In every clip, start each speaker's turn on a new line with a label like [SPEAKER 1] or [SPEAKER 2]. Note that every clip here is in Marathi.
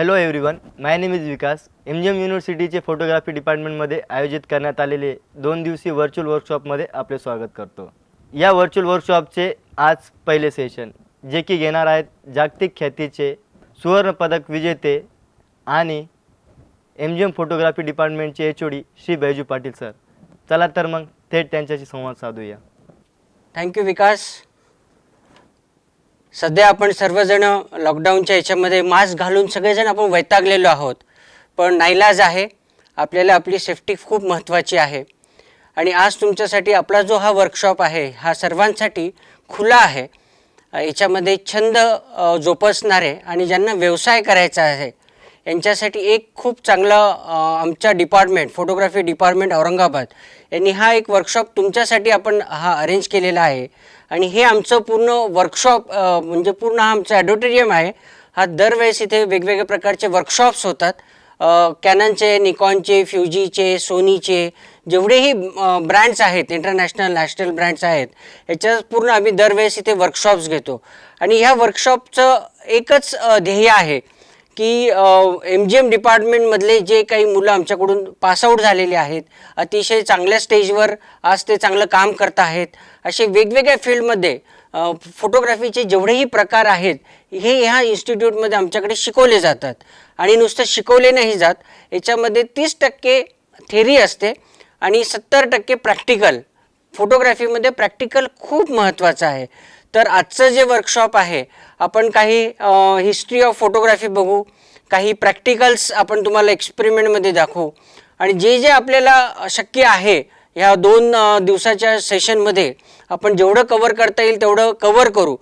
[SPEAKER 1] Hello everyone, my name is Vikas. MGM युनिव्हर्सिटीचे फोटोग्राफी डिपार्टमेंटमध्ये आयोजित करण्यात आलेले 2 दिवसीय व्हर्च्युअल वर्कशॉपमध्ये आपले स्वागत करतो. या व्हर्च्युअल वर्कशॉपचे आज पहिले सेशन जे की घेणार आहेत जागतिक ख्यातीचे सुवर्णपदक विजेते आणि MGM फोटोग्राफी डिपार्टमेंटचे HOD श्री बैजू पाटील सर. चला तर मग थेट त्यांच्याशी संवाद साधूया.
[SPEAKER 2] थँक्यू विकास. सध्या आपण सर्वजण लॉकडाऊनच्या याच्यामध्ये मास्क घालून सगळेजण आपण वैतागलेलो आहोत, पण नाईलाज आहे. आपल्याला आपली सेफ्टी खूप महत्त्वाची आहे. आणि आज तुमच्यासाठी आपला जो हा वर्कशॉप आहे हा सर्वांसाठी खुला आहे. याच्यामध्ये छंद जोपासणारे आणि ज्यांना व्यवसाय करायचा आहे यांच्यासाठी एक खूप चांगलं आमच्या डिपार्टमेंट फोटोग्राफी डिपार्टमेंट औरंगाबाद यांनी हा एक वर्कशॉप तुमच्यासाठी आपण हा अरेंज केलेला आहे. आणि हे आमचं पूर्ण वर्कशॉप म्हणजे पूर्ण हा आमचा ॲडोटेरियम आहे. हा दरवेळेस इथे वेगवेगळ्या प्रकारचे वर्कशॉप्स होतात. कॅननचे, निकॉनचे, फ्युजीचे, सोनीचे जेवढेही ब्रँड्स आहेत, इंटरनॅशनल नॅशनल ब्रँड्स आहेत, याच्यात पूर्ण आम्ही दरवेळेस इथे वर्कशॉप्स घेतो. आणि ह्या वर्कशॉपचं एकच ध्येय आहे की MGM डिपार्टमेंटमधले जे काही मुलं आमच्याकडून पासआउट झालेले आहेत, अतिशय चांगल्या स्टेजवर आज ते चांगलं काम करत आहेत, असे वेगवेगळ्या फील्डमध्ये फोटोग्राफीचे जेवढेही प्रकार आहेत हे ह्या इन्स्टिट्यूटमध्ये आमच्याकडे शिकवले जातात. आणि नुसतं शिकवले नाही जात, याच्यामध्ये 30% थेरी असते आणि 70% प्रॅक्टिकल. फोटोग्राफीमध्ये प्रॅक्टिकल खूप महत्त्वाचं आहे. तर आजचं जे वर्कशॉप आहे आपण काही हिस्ट्री ऑफ फोटोग्राफी बघू, काही प्रॅक्टिकल्स आपण तुम्हाला एक्सपेरिमेंटमध्ये दाखवू आणि जे जे आपल्याला शक्य आहे ह्या 2 दिवसाच्या सेशनमध्ये आपण जेवढं कवर करता येईल तेवढं कवर करू.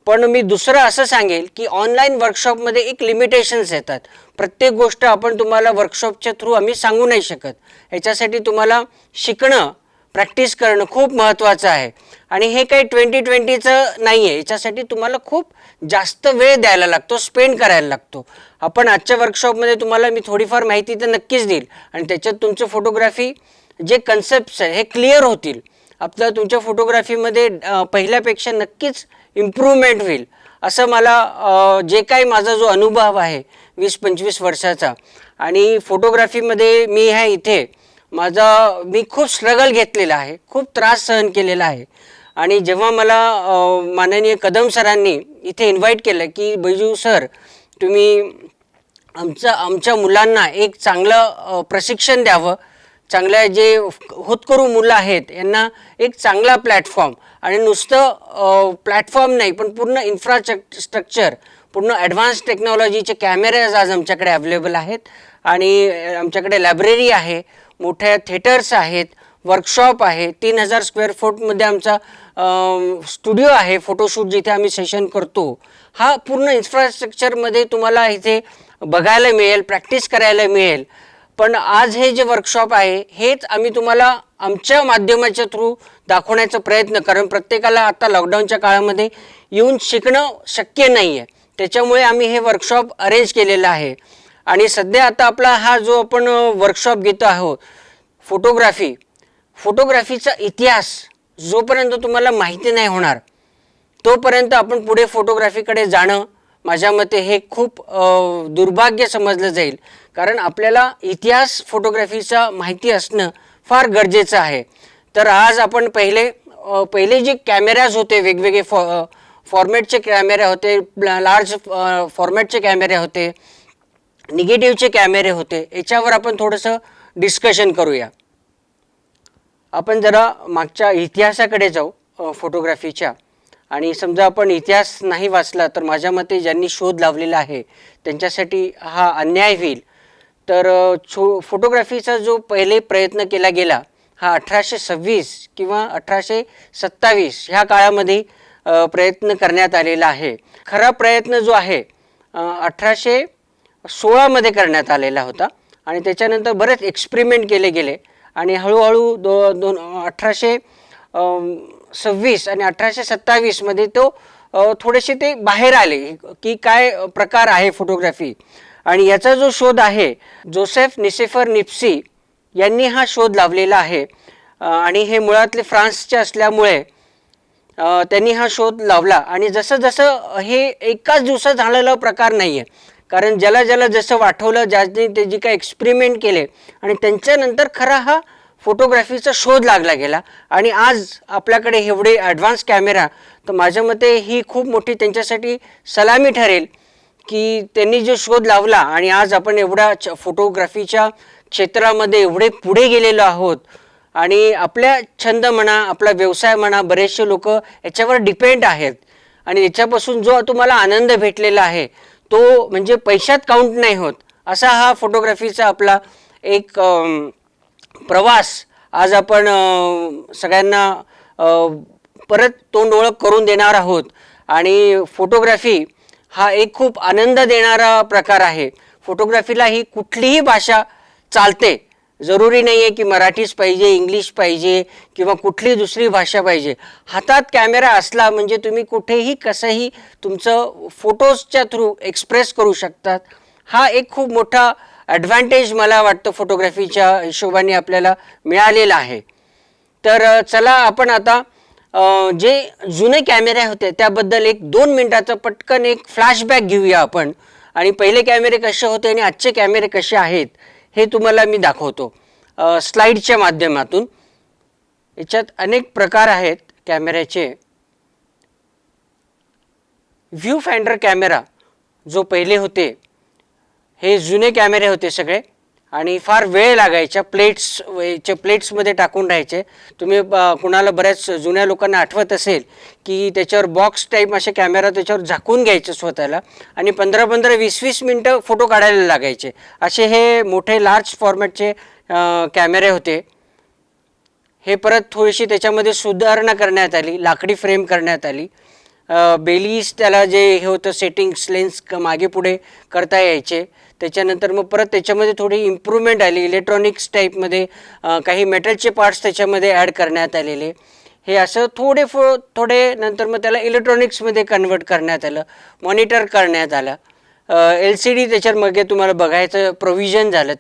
[SPEAKER 2] पण मी दुसरं असं सांगेल की ऑनलाईन वर्कशॉपमध्ये एक लिमिटेशन्स येतात. प्रत्येक गोष्ट आपण तुम्हाला वर्कशॉपच्या थ्रू आम्ही सांगू नाही शकत. याच्यासाठी तुम्हाला शिकणं, प्रॅक्टिस करणं खूप महत्त्वाचं आहे. आणि हे काही 2020चं नाही आहे. याच्यासाठी तुम्हाला खूप जास्त वेळ द्यायला लागतो, स्पेंड करायला लागतो. आपण आजच्या वर्कशॉपमध्ये तुम्हाला मी थोडीफार माहिती तर नक्कीच देईल आणि त्याच्यात तुमचं फोटोग्राफी जे कन्सेप्ट्स आहे हे क्लिअर होतील. आपलं तुमच्या फोटोग्राफीमध्ये पहिल्यापेक्षा नक्कीच इम्प्रूव्हमेंट होईल असं मला जे काही माझा जो अनुभव आहे 20-25 वर्षाचा. आणि फोटोग्राफीमध्ये मी ह्या इथे मी खूप स्ट्रगल घेतलेला आहे, खूप त्रास सहन केलेला आहे. आणि जेव्हा मला माननीय कदम सरांनी इथे इन्व्हाइट केलं की बैजू सर तुम्ही आमच्या मुलांना एक चांगलं प्रशिक्षण द्यावं, चांगल्या जे होतकरू मुलं आहेत यांना एक चांगला प्लॅटफॉर्म आणि नुसतं प्लॅटफॉर्म नाही पण पूर्ण इन्फ्रास्ट्रक्चर, पूर्ण ॲडव्हान्स टेक्नॉलॉजीचे कॅमेराज आज आमच्याकडे अवेलेबल आहेत. आणि आमच्याकडे लायब्ररी आहे, मोठ्या थिएटर्स आहेत, वर्कशॉप आहे, 3000 स्क्वेअर फूटमध्ये आमचा स्टुडिओ आहे, फोटोशूट जिथे आम्ही सेशन करतो. हा पूर्ण इन्फ्रास्ट्रक्चरमध्ये तुम्हाला इथे बघायला मिळेल, प्रॅक्टिस करायला मिळेल. पण आज हे जे वर्कशॉप आहे हेच आम्ही तुम्हाला आमच्या माध्यमाच्या थ्रू दाखवण्याचा प्रयत्न, कारण प्रत्येकाला आता लॉकडाऊनच्या काळामध्ये येऊन शिकणं शक्य नाही आहे. त्याच्यामुळे आम्ही हे वर्कशॉप अरेंज केलेलं आहे. आणि सध्या आता आपला हा जो आपण वर्कशॉप घेतो आहोत फोटोग्राफीचा इतिहास जोपर्यंत तुम्हाला माहिती नाही होणार तोपर्यंत आपण पुढे फोटोग्राफीकडे जाणं माझ्या मते हे खूप दुर्भाग्य समजलं जाईल. कारण आपल्याला इतिहास फोटोग्राफीचा माहिती असणं फार गरजेचं आहे. तर आज आपण पहिले जे कॅमेराज होते, वेगवेगळे फॉर्मॅटचे कॅमेरे होते, लार्ज फॉर्मॅटचे कॅमेरे होते, निगेटिव्हचे कॅमेरे होते, याच्यावर आपण थोडंसं डिस्कशन करूया. आपण जरा मागच्या इतिहासाकडे जाऊ फोटोग्राफीच्या. आणि समजा आपण इतिहास नाही वाचला तर माझ्या मते ज्यांनी शोध लावलेला आहे त्यांच्यासाठी हा अन्याय होईल. तर फोटोग्राफीचा जो पहिले प्रयत्न केला गेला हा 1826 किंवा 1827 ह्या काळामध्ये प्रयत्न करण्यात आलेला आहे. खरा प्रयत्न जो आहे 1816मध्ये करण्यात आलेला होता. आणि त्याच्यानंतर बरेच एक्सपेरिमेंट केले गेले आणि हळूहळू 1826 आणि 1827मध्ये थोडेसे ते बाहेर आले की काय प्रकार आहे फोटोग्राफी. आणि याचा जो शोध आहे जोसेफ निसेफर निप्सी यांनी हा शोध लावलेला आहे. आणि हे मुळातले फ्रान्सचे असल्यामुळे त्यांनी हा शोध लावला. आणि जसं जसं हे एकाच दिवसात झालेला प्रकार नाही आहे, कारण ज्याला ज्याला जसं वाटवलं, ज्याने ते जे काही एक्सपेरिमेंट केले आणि त्यांच्यानंतर खरा हा फोटोग्राफीचा शोध लागला गेला. आणि आज आपल्याकडे एवढे ॲडव्हान्स कॅमेरा, तर माझ्या मते ही खूप मोठी त्यांच्यासाठी सलामी ठरेल की त्यांनी जो शोध लावला आणि आज आपण एवढ्या फोटोग्राफीच्या क्षेत्रामध्ये एवढे पुढे गेलेलो आहोत. आणि आपल्या छंद म्हणा, आपला व्यवसाय म्हणा, बरेचसे लोक याच्यावर डिपेंड आहेत. आणि याच्यापासून जो तुम्हाला आनंद भेटलेला आहे तो म्हणजे पैशात काउंट नाही होत. असा हा फोटोग्राफीचा आपला एक प्रवास आज आपण सगळ्यांना परत तोंड ओळख करून देणार आहोत. आणि फोटोग्राफी हा एक खूप आनंद देणारा प्रकार आहे. फोटोग्राफीला ही कुठलीही भाषा चालते, जरुरी नाही आहे की मराठीच पाहिजे, इंग्लिश पाहिजे किंवा कुठली दुसरी भाषा पाहिजे. हातात कॅमेरा असला म्हणजे तुम्ही कुठेही कसंही तुमचं फोटोजच्या थ्रू एक्सप्रेस करू शकतात. हा एक खूप मोठा ॲडव्हान्टेज मला वाटतं फोटोग्राफीच्या हिशोबाने आपल्याला मिळालेला आहे. तर चला आपण आता जे जुने कॅमेरे होते त्याबद्दल 1-2 मिनिटाचं पटकन एक फ्लॅशबॅक घेऊया आपण. आणि पहिले कॅमेरे कसे होते आणि आजचे कॅमेरे कसे आहेत हे तुम्हाला मी दाखवतो स्लाईडच्या माध्यमातून. याच्यात अनेक प्रकार आहेत कॅमेऱ्याचे. व्ह्यू फाइंडर कॅमेरा जो पहिले होते, हे जुने कॅमेरे होते सगळे आणि फार वेळ लागायच्या. प्लेट्समध्ये टाकून राहायचे. तुम्ही कुणाला बऱ्याच जुन्या लोकांना आठवत असेल की त्याच्यावर बॉक्स टाईप असे कॅमेरा त्याच्यावर झाकून घ्यायचे स्वतःला आणि 15-15, 20-20 मिनटं फोटो काढायला लागायचे. असे हे मोठे लार्ज फॉर्मॅटचे कॅमेरे होते. हे परत थोडीशी त्याच्यामध्ये सुधारणा करण्यात आली, लाकडी फ्रेम करण्यात आली. बेलीज त्याला जे हे होतं सेटिंग्स, लेन्स मागे पुढे करता यायचे. त्याच्यानंतर मग परत त्याच्यामध्ये थोडी इम्प्रूव्हमेंट आली. इलेक्ट्रॉनिक्स टाईपमध्ये काही मेटलचे पार्ट्स त्याच्यामध्ये ॲड करण्यात आलेले. हे असं थोडे नंतर मग त्याला इलेक्ट्रॉनिक्समध्ये कन्वर्ट करण्यात आलं, मॉनिटर करण्यात आलं. LCD त्याच्यामध्ये तुम्हाला बघायचं प्रोव्हिजन झालं.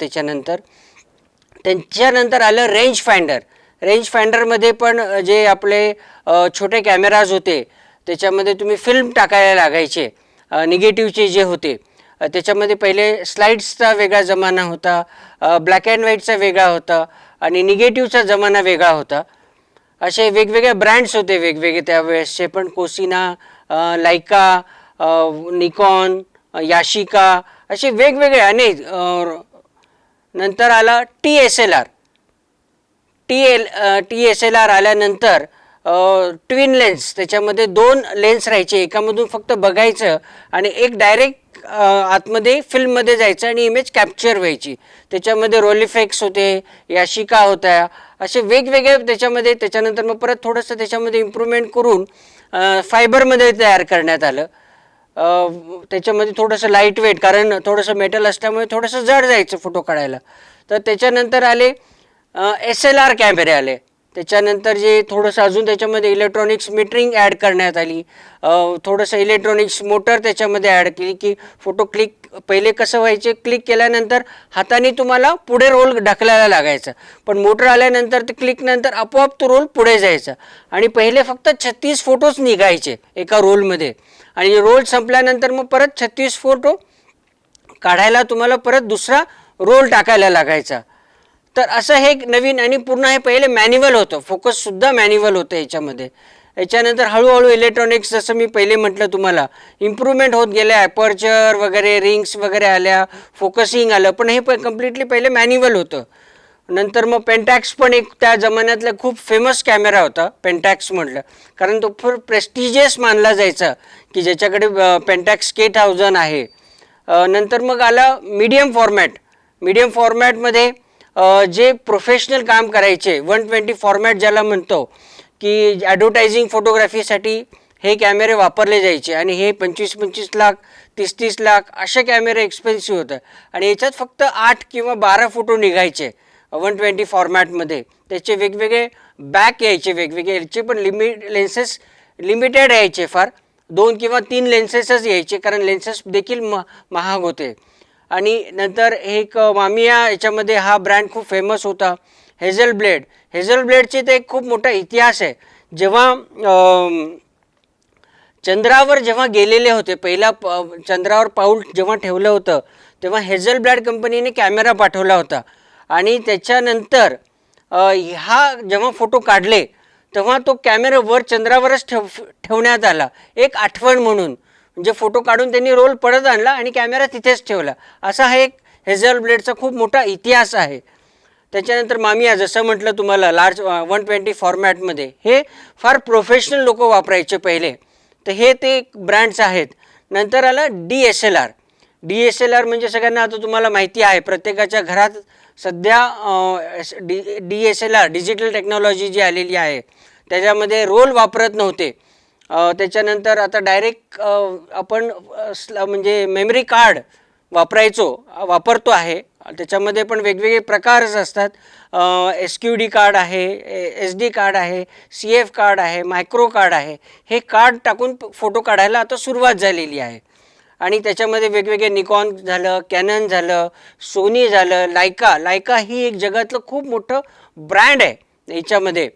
[SPEAKER 2] त्याच्यानंतर आलं रेंज फाइंडर. रेंज फाइंडरमध्ये पण जे आपले छोटे कॅमेराज होते त्याच्यामध्ये तुम्ही फिल्म टाकायला लागायचे, निगेटिव्हचे जे होते. त्याच्यामध्ये पहिले स्लाईड्सचा वेगळा जमाना होता, ब्लॅक अँड व्हाईटचा वेगळा होता आणि निगेटिव्हचा जमाना वेगळा होता. असे वेगवेगळे ब्रँड्स होते वेगवेगळे त्यावेळेसचे पण. कोसिना, लायका, निकॉन, याशिका असे वेगवेगळे अनेक. नंतर आला TSLR. TSLR आल्यानंतर ट्विन लेन्स, त्याच्यामध्ये 2 लेन्स राहायचे. एकामधून फक्त बघायचं आणि एक डायरेक्ट आतमध्ये फिल्ममध्ये जायचं आणि इमेज कॅप्चर व्हायची. त्याच्यामध्ये रोल इफेक्ट्स होते, याशिका होत्या, असे वेगवेगळे त्याच्यामध्ये. त्याच्यानंतर मग परत थोडंसं त्याच्यामध्ये इम्प्रूव्हमेंट करून फायबरमध्ये तयार करण्यात आलं. त्याच्यामध्ये थोडंसं लाईट वेट, कारण थोडंसं मेटल असल्यामुळे थोडंसं जड जायचं फोटो काढायला. तर त्याच्यानंतर आले SLR कॅमेरे आले. त्याच्यानंतर जे थोडंसं अजून त्याच्यामध्ये इलेक्ट्रॉनिक्स मीटरिंग ॲड करण्यात आली. थोडंसं इलेक्ट्रॉनिक्स मोटर त्याच्यामध्ये ॲड केली की फोटो क्लिक पहिले कसं व्हायचे, क्लिक केल्यानंतर हाताने तुम्हाला पुढे रोल ढकलायला लागायचा, पण मोटर आल्यानंतर ते क्लिकनंतर आपोआप तो रोल पुढे जायचा. आणि पहिले फक्त 36 फोटोज निघायचे एका रोलमध्ये आणि रोल संपल्यानंतर मग परत 36 फोटो काढायला तुम्हाला परत दुसरा रोल टाकायला लागायचा. तर असं हे नवीन आणि पूर्ण हे पहिले मॅन्युअल होतं. फोकससुद्धा मॅन्युअल होतं याच्यामध्ये. याच्यानंतर हळूहळू इलेक्ट्रॉनिक्स, जसं मी पहिले म्हटलं तुम्हाला, इम्प्रूव्हमेंट होत गेल्या. ॲपर्चर वगैरे, रिंग्स वगैरे आल्या, फोकसिंग आलं, पण हे कम्प्लिटली पहिले मॅन्युअल होतं. नंतर मग पेंटॅक्स पण एक त्या जमान्यातला खूप फेमस कॅमेरा होता. पेंटॅक्स म्हटलं कारण तो खूप प्रेस्टिजियस मानला जायचा की ज्याच्याकडे पेंटॅक्स K1000 आहे. नंतर मग आला मीडियम फॉर्मॅट. मीडियम फॉर्मॅटमध्ये जे प्रोफेशनल काम करायचे, 120 फॉर्मॅट ज्याला म्हणतो, की ॲडव्हर्टायझिंग फोटोग्राफीसाठी हे कॅमेरे वापरले जायचे. आणि हे 25-25 लाख, 30-30 लाख असे कॅमेरे एक्सपेन्सिव्ह होतं. आणि याच्यात फक्त 8 किंवा 12 फोटो निघायचे 120 फॉर्मॅटमध्ये. त्याचे वेगवेगळे बॅक यायचे, वेगवेगळे याचे पण लेन्सेस लिमिटेड यायचे. फार 2 किंवा 3 लेन्सेसच यायचे, कारण लेन्सेस देखील महाग होते. आणि नंतर एक मामिया, याच्यामध्ये हा ब्रँड खूप फेमस होता. हेझल ब्लेडचे ते एक खूप मोठा इतिहास आहे. जेव्हा चंद्रावर जेव्हा गेलेले होते, चंद्रावर पाऊल जेव्हा ठेवलं होतं तेव्हा हेझलब्लॅड कंपनीने कॅमेरा पाठवला होता आणि त्याच्यानंतर ह्या जेव्हा फोटो काढले तेव्हा तो कॅमेरा वर चंद्रावरच ठेवण्यात आला, एक आठवण म्हणून. म्हणजे फोटो काढून त्यांनी रोल परत आणला आणि कॅमेरा तिथेच ठेवला. असा हा एक हेझलब्लेडचा खूप मोठा इतिहास आहे. त्याच्यानंतर मामिया, जसं म्हटलं तुम्हाला, लार्ज 120 फॉर्मॅटमध्ये हे फार प्रोफेशनल लोक वापरायचे पहिले, तर हे ते ब्रँड्स आहेत. नंतर आलं DSLR. DSLR म्हणजे सगळ्यांना आता तुम्हाला माहिती आहे, प्रत्येकाच्या घरात सध्या DSLR डिजिटल टेक्नॉलॉजी जी आलेली आहे त्याच्यामध्ये रोल वापरत नव्हते. त्याच्यानंतर आता डायरेक्ट आपण म्हणजे मेमरी कार्ड वापरतो आहे. त्याच्यामध्ये पण वेगवेगळे प्रकारच असतात. SQD कार्ड आहे, SD कार्ड आहे, CF कार्ड आहे, मायक्रो कार्ड आहे. हे कार्ड टाकून फोटो काढायला आता सुरुवात झालेली आहे. आणि त्याच्यामध्ये वेगवेगळे निकॉन झालं, कॅनन झालं, सोनी झालं, लायका ही एक जगातलं खूप मोठं ब्रँड आहे. याच्यामध्ये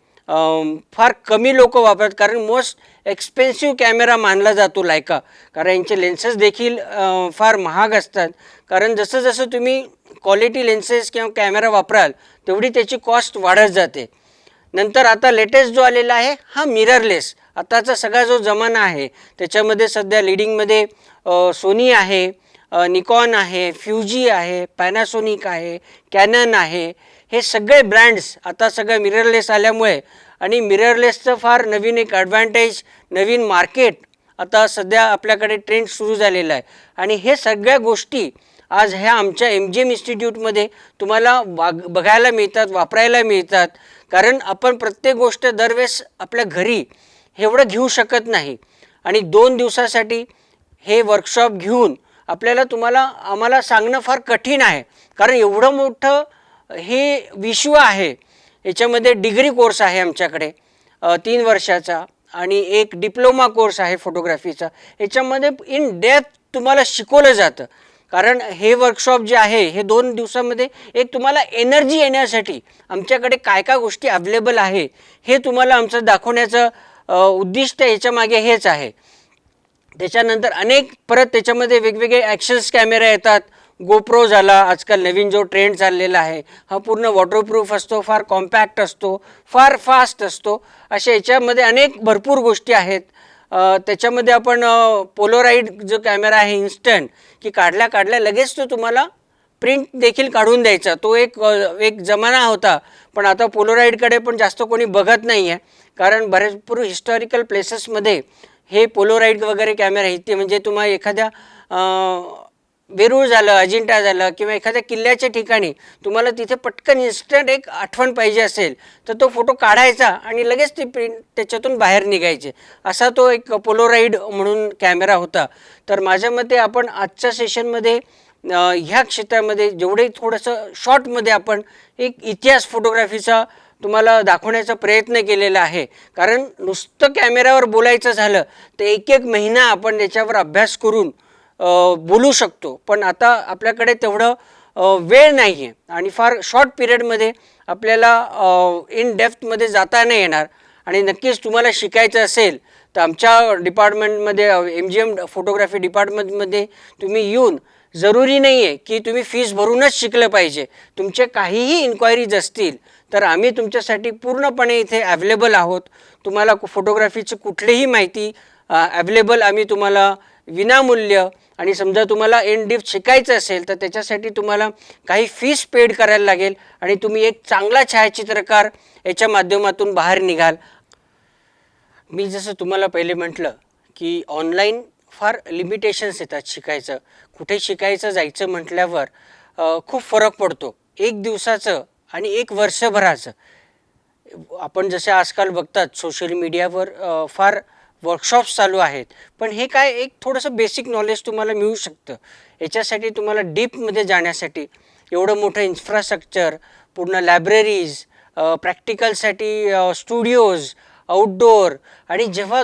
[SPEAKER 2] फार कमी लोक वापरतात, कारण मोस्ट एक्सपेन्सिव्ह कॅमेरा मानला जातो लायका, कारण यांचे लेन्सेस देखील फार महाग असतात. कारण जसं जसं तुम्ही क्वालिटी लेन्सेस किंवा कॅमेरा वापराल तेवढी त्याची कॉस्ट वाढत जाते. नंतर आता लेटेस्ट जो आलेला आहे हा मिररलेस. आताचा सगळा जो जमाना आहे त्याच्यामध्ये सध्या लिडिंगमध्ये सोनी आहे, निकॉन आहे, फ्युजी आहे, पॅनासोनिक आहे, कॅनन आहे. हे सगळे ब्रँड्स आता सगळं मिररलेस आल्यामुळे, आणि मिररलेसचं फार नवीन एक ॲडव्हान्टेज, नवीन मार्केट आता सध्या आपल्याकडे ट्रेंड सुरू झालेला आहे. आणि हे सगळ्या गोष्टी आज ह्या आमच्या MGM इन्स्टिट्यूटमध्ये तुम्हाला बघायला मिळतात, वापरायला मिळतात. कारण आपण प्रत्येक गोष्ट दरवेळेस आपल्या घरी एवढं घेऊ शकत नाही, आणि 2 दिवसासाठी हे वर्कशॉप घेऊन आम्हाला सांगणं फार कठीण आहे. कारण एवढं मोठं हे विश्व आहे. याच्यामध्ये डिग्री कोर्स आहे आमच्याकडे 3 वर्षाचा, आणि एक डिप्लोमा कोर्स आहे फोटोग्राफीचा. याच्यामध्ये इन डेप्थ तुम्हाला शिकवलं जातं. कारण हे वर्कशॉप जे आहे हे 2 दिवसामध्ये एक तुम्हाला एनर्जी येण्यासाठी आमच्याकडे काय काय गोष्टी अवेलेबल आहे हे तुम्हाला आमचं दाखवण्याचं उद्दिष्ट याच्यामागे हेच आहे. त्याच्यानंतर परत त्याच्यामध्ये वेगवेगळे ॲक्शन्स कॅमेरा येतात. गोप्रो झाला आजकाल नवीन जो ट्रेंड चाललेला आहे, हा पूर्ण वॉटरप्रूफ असतो, फार कॉम्पॅक्ट असतो, फार फास्ट असतो. अशा याच्यामध्ये भरपूर गोष्टी आहेत. त्याच्यामध्ये आपण पोलोराईड जो कॅमेरा आहे इन्स्टंट, की काढल्या लगेच तो तुम्हाला प्रिंट देखील काढून द्यायचा. तो एक जमाना होता, पण आता पोलोराईडकडे पण जास्त कोणी बघत नाही आहे. कारण भरपूर हिस्टॉरिकल प्लेसेसमध्ये हे पोलोराईड वगैरे कॅमेरा इथे, म्हणजे तुम्हाला एखाद्या वेरूळ झालं, अजिंठा झालं, किंवा एखाद्या किल्ल्याच्या ठिकाणी तुम्हाला तिथे पटकन इन्स्टंट एक आठवण पाहिजे असेल तर तो फोटो काढायचा आणि लगेच ती प्रिंट त्याच्यातून बाहेर निघायचे. असा तो एक पोलोराईड म्हणून कॅमेरा होता. तर माझ्या मते आपण आजच्या सेशनमध्ये ह्या क्षेत्रामध्ये जेवढे थोडंसं शॉर्टमध्ये आपण एक इतिहास फोटोग्राफीचा तुम्हाला दाखवण्याचा प्रयत्न केलेला आहे. कारण नुसतं कॅमेऱ्यावर बोलायचं झालं तर एक महिना आपण त्याच्यावर अभ्यास करून बोलू शकतो, पण आता आपल्याकडे तेवढं वेळ नाही आहे आणि फार शॉर्ट पिरियडमध्ये आपल्याला इन डेप्थमध्ये जाता नाही येणार. आणि नक्कीच तुम्हाला शिकायचं असेल तर आमच्या डिपार्टमेंटमध्ये MGM फोटोग्राफी डिपार्टमेंटमध्ये तुम्ही येऊन, जरुरी नाही आहे की तुम्ही फीस भरूनच शिकलं पाहिजे. तुमचे काहीही इन्क्वायरीज असतील तर आम्ही तुमच्यासाठी पूर्णपणे इथे अवेलेबल आहोत. तुम्हाला फोटोग्राफीची कुठलीही माहिती अवेलेबल आम्ही तुम्हाला विनामूल्य, आणि समजा तुम्हाला इन डेप्थ शिकायचं असेल तर त्याच्यासाठी तुम्हाला काही फीस पेड करायला लागेल आणि तुम्ही एक चांगला छायाचित्रकार याच्या माध्यमातून बाहेर निघाल. मी जसं तुम्हाला पहिले म्हटलं की ऑनलाईन फार लिमिटेशन्स येतात शिकायचं. कुठे शिकायचं जायचं म्हटल्यावर खूप फरक पडतो. 1 दिवसाचं आणि 1 वर्षभराचं. आपण जसे आजकाल बघतात सोशल मीडियावर फार वर्कशॉप्स चालू आहेत, पण हे काय एक थोडंसं बेसिक नॉलेज तुम्हाला मिळू शकतं. याच्यासाठी तुम्हाला डीपमध्ये जाण्यासाठी एवढं मोठं इन्फ्रास्ट्रक्चर, पूर्ण लायब्ररीज, प्रॅक्टिकलसाठी स्टुडिओज, आउटडोअर, आणि जेव्हा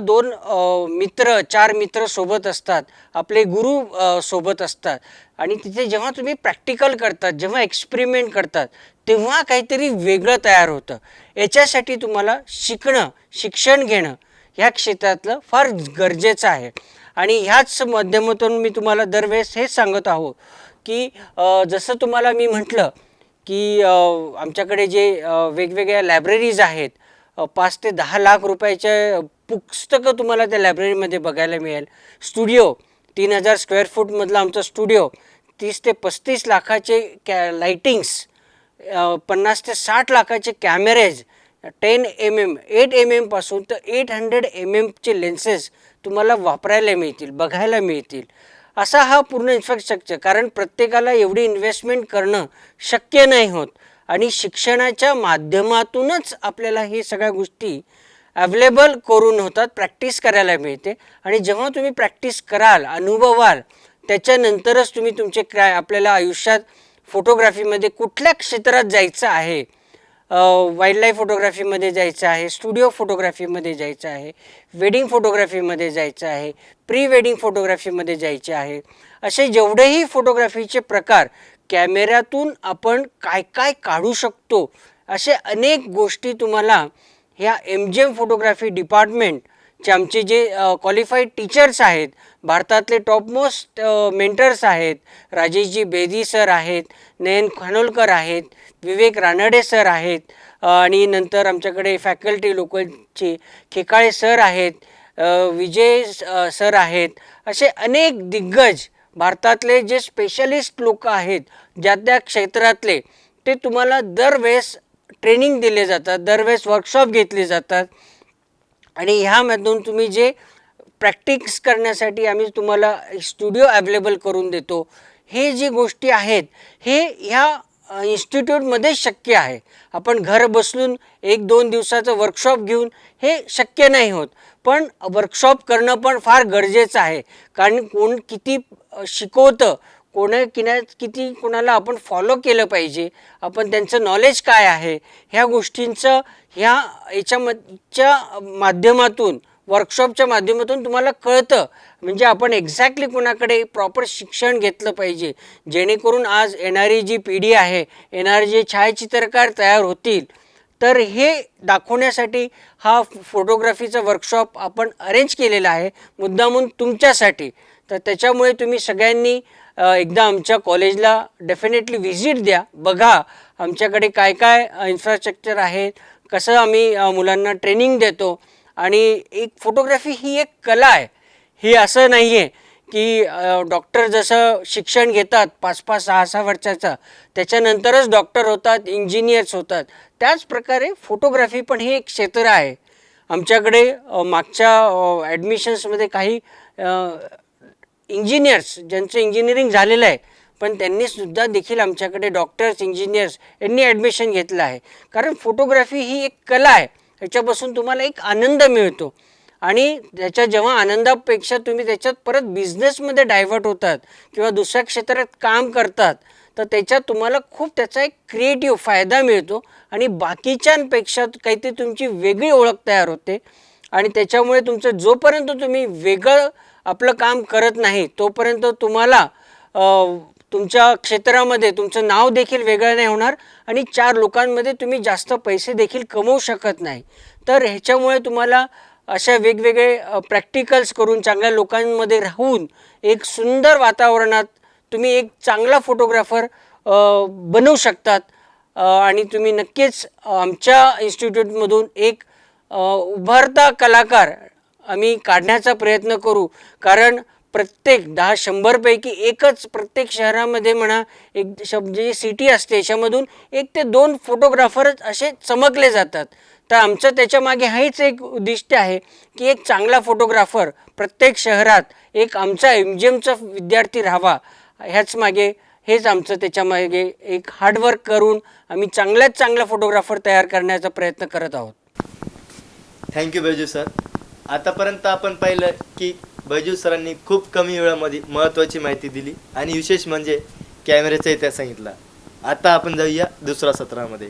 [SPEAKER 2] 4 मित्र सोबत असतात, आपले गुरु सोबत असतात, आणि तिथे जेव्हा तुम्ही प्रॅक्टिकल करतात, जेव्हा एक्सपेरिमेंट करतात, तेव्हा काहीतरी वेगळं तयार होतं. याच्यासाठी तुम्हाला शिक्षण घेणं ह्या क्षेत्रातलं फार गरजेचं आहे. आणि ह्याच माध्यमातून मी तुम्हाला दरवेळेस हेच सांगत आहो की जसं तुम्हाला मी म्हटलं की आमच्याकडे जे वेगवेगळ्या लायब्ररीज आहेत, 5 ते 10 लाख रुपयाचे पुस्तकं तुम्हाला त्या लायब्ररीमध्ये बघायला मिळेल. स्टुडिओ 3000 स्क्वेअर फूटमधला आमचा स्टुडिओ, 30 ते 35 लाखाचे लाइटिंग्स, 50 ते 60 लाखाचे कॅमेरेज, 10 mm 8 mm पासून तर 800 mm लेन्सेस तुम्हाला वापरायला मिळतील, बघायला मिळतील. असा हा पूर्ण इन्फ्रास्ट्रक्चर, कारण प्रत्येकाला एवढी इन्व्हेस्टमेंट करणं शक्य नाही होत आणि शिक्षणाच्या माध्यमातूनच आपल्याला हे सगळ्या गोष्टी अवेलेबल करून होतात, प्रॅक्टिस करायला मिळते. आणि जेव्हा तुम्ही प्रॅक्टिस कराल, अनुभवाल, त्याच्यानंतरच तुम्ही तुमचे काय आपल्याला आयुष्यात फोटोग्राफीमध्ये कुठल्या क्षेत्रात जायचं आहे, वाईल्ड लाईफ फोटोग्राफीमध्ये जायचं आहे, स्टुडिओ फोटोग्राफीमध्ये जायचं आहे, वेडिंग फोटोग्राफीमध्ये जायचं आहे, प्री वेडिंग फोटोग्राफीमध्ये जायचे आहे, असे जेवढेही फोटोग्राफीचे प्रकार, कॅमेऱ्यातून आपण काय काय काढू शकतो, असे अनेक गोष्टी तुम्हाला ह्या MGM फोटोग्राफी डिपार्टमेंटचे आमचे जे क्वालिफाईड टीचर्स आहेत, भारतातले टॉपमोस्ट मेंटर्स आहेत, राजेशजी बेदी सर आहेत, नयन खानोलकर आहेत, विवेक रानडे सर आहेत, आणि नंतर आमच्याकडे फॅकल्टी लोकलचे खेकाळे सर आहेत, विजय सर आहेत. असे अनेक दिग्गज भारतातले जे स्पेशलिस्ट लोक आहेत ज्या त्या क्षेत्रातले, ते तुम्हाला दरवेळेस ट्रेनिंग दिले जातात, दरवेळेस वर्कशॉप घेतले जातात. आणि ह्यामधून तुम्ही जे प्रॅक्टिस करण्यासाठी आम्ही तुम्हाला स्टुडिओ अवेलेबल करून देतो, हे जी गोष्टी आहेत हे ह्या इन्स्टिट्यूटमध्येच शक्य आहे. आपण घर बसलून 1-2 दिवसाचं वर्कशॉप घेऊन हे शक्य नाही होत, पण वर्कशॉप करणं पण फार गरजेचं आहे. कारण कोण किती शिकवतं, किती कोणाला आपण फॉलो केलं पाहिजे, आपण त्यांचं नॉलेज काय आहे, ह्या गोष्टींचं याच्याच्या माध्यमातून, वर्कशॉपच्या माध्यमातून तुम्हाला कळतं. म्हणजे आपण एक्झॅक्टली कोणाकडे प्रॉपर शिक्षण घेतलं पाहिजे, जेणेकरून आज येणारी जी पिढी आहे, येणारे जे छायाचित्रकार तयार होतील, तर हे दाखवण्यासाठी हा फोटोग्राफीचा वर्कशॉप आपण अरेंज केलेला आहे मुद्दामून तुमच्यासाठी. तर त्याच्यामुळे तुम्ही सगळ्यांनी एकदा आमच्या कॉलेजला डेफिनेटली व्हिजिट द्या, बघा आमच्याकडे काय काय इन्फ्रास्ट्रक्चर आहे, कसं आम्ही मुलांना ट्रेनिंग देतो. आणि एक फोटोग्राफी ही एक कला आहे. ही असं नाही आहे की डॉक्टर जसं शिक्षण घेतात 5-5, 6-6 वर्षाचं, त्याच्यानंतरच डॉक्टर होतात, इंजिनियर्स होतात, त्याच प्रकारे फोटोग्राफी पण हे एक क्षेत्र आहे. आमच्याकडे मागच्या ॲडमिशन्समध्ये काही इंजिनियर्स ज्यांचं इंजिनिअरिंग झालेलं आहे, पण त्यांनीसुद्धा देखील आमच्याकडे डॉक्टर्स, इंजिनियर्स यांनी ॲडमिशन घेतलं आहे. कारण फोटोग्राफी ही एक कला आहे, याच्यापासून तुम्हाला एक आनंद मिळतो. आणि त्याच्या जेव्हा आनंदापेक्षा तुम्ही त्याच्यात परत बिझनेसमध्ये डायव्हर्ट होतात किंवा दुसऱ्या क्षेत्रात काम करतात, तर त्याच्यात तुम्हाला खूप त्याचा एक क्रिएटिव्ह फायदा मिळतो आणि बाकीच्यांपेक्षा काहीतरी तुमची वेगळी ओळख तयार होते. आणि त्याच्यामुळे तुमचं जोपर्यंत तुम्ही वेगळं आपलं काम करत नाही, तोपर्यंत तुम्हाला तुमच्या क्षेत्रामध्ये तुमचं नाव देखील वेगळं नाही होणार आणि 4 लोकांमध्ये तुम्ही जास्त पैसे देखील कमवू शकत नाही. तर ह्याच्यामुळे तुम्हाला अशा वेगवेगळे प्रॅक्टिकल्स करून, चांगल्या लोकांमध्ये राहून, एक सुंदर वातावरणात तुम्ही एक चांगला फोटोग्राफर बनवू शकतात. आणि तुम्ही नक्कीच आमच्या इन्स्टिट्यूटमधून एक उभरता कलाकार आम्ही काढण्याचा प्रयत्न करू. कारण प्रत्येक 10-100 पैकी एकच प्रत्येक शहरामध्ये म्हणा, एक जी सिटी असते याच्यामधून 1 ते 2 फोटोग्राफरच असे चमकले जातात. तर आमचं त्याच्यामागे हेच एक उद्दिष्ट आहे की एक चांगला फोटोग्राफर प्रत्येक शहरात एक आमचा MGMचा विद्यार्थी राहावा. ह्याच मागे हेच आमचं त्याच्यामागे एक हार्डवर्क करून आम्ही चांगल्यात चांगला फोटोग्राफर तयार करण्याचा प्रयत्न करत आहोत.
[SPEAKER 1] Thank you Byju's sir. आतापर्यंत आपण पाहिलं की बैजू सरांनी खूप कमी वेळामध्ये महत्त्वाची माहिती दिली आणि विशेष म्हणजे कॅमेऱ्याचा इतिहास सांगितला. आता आपण जाऊया दुसऱ्या सत्रामध्ये.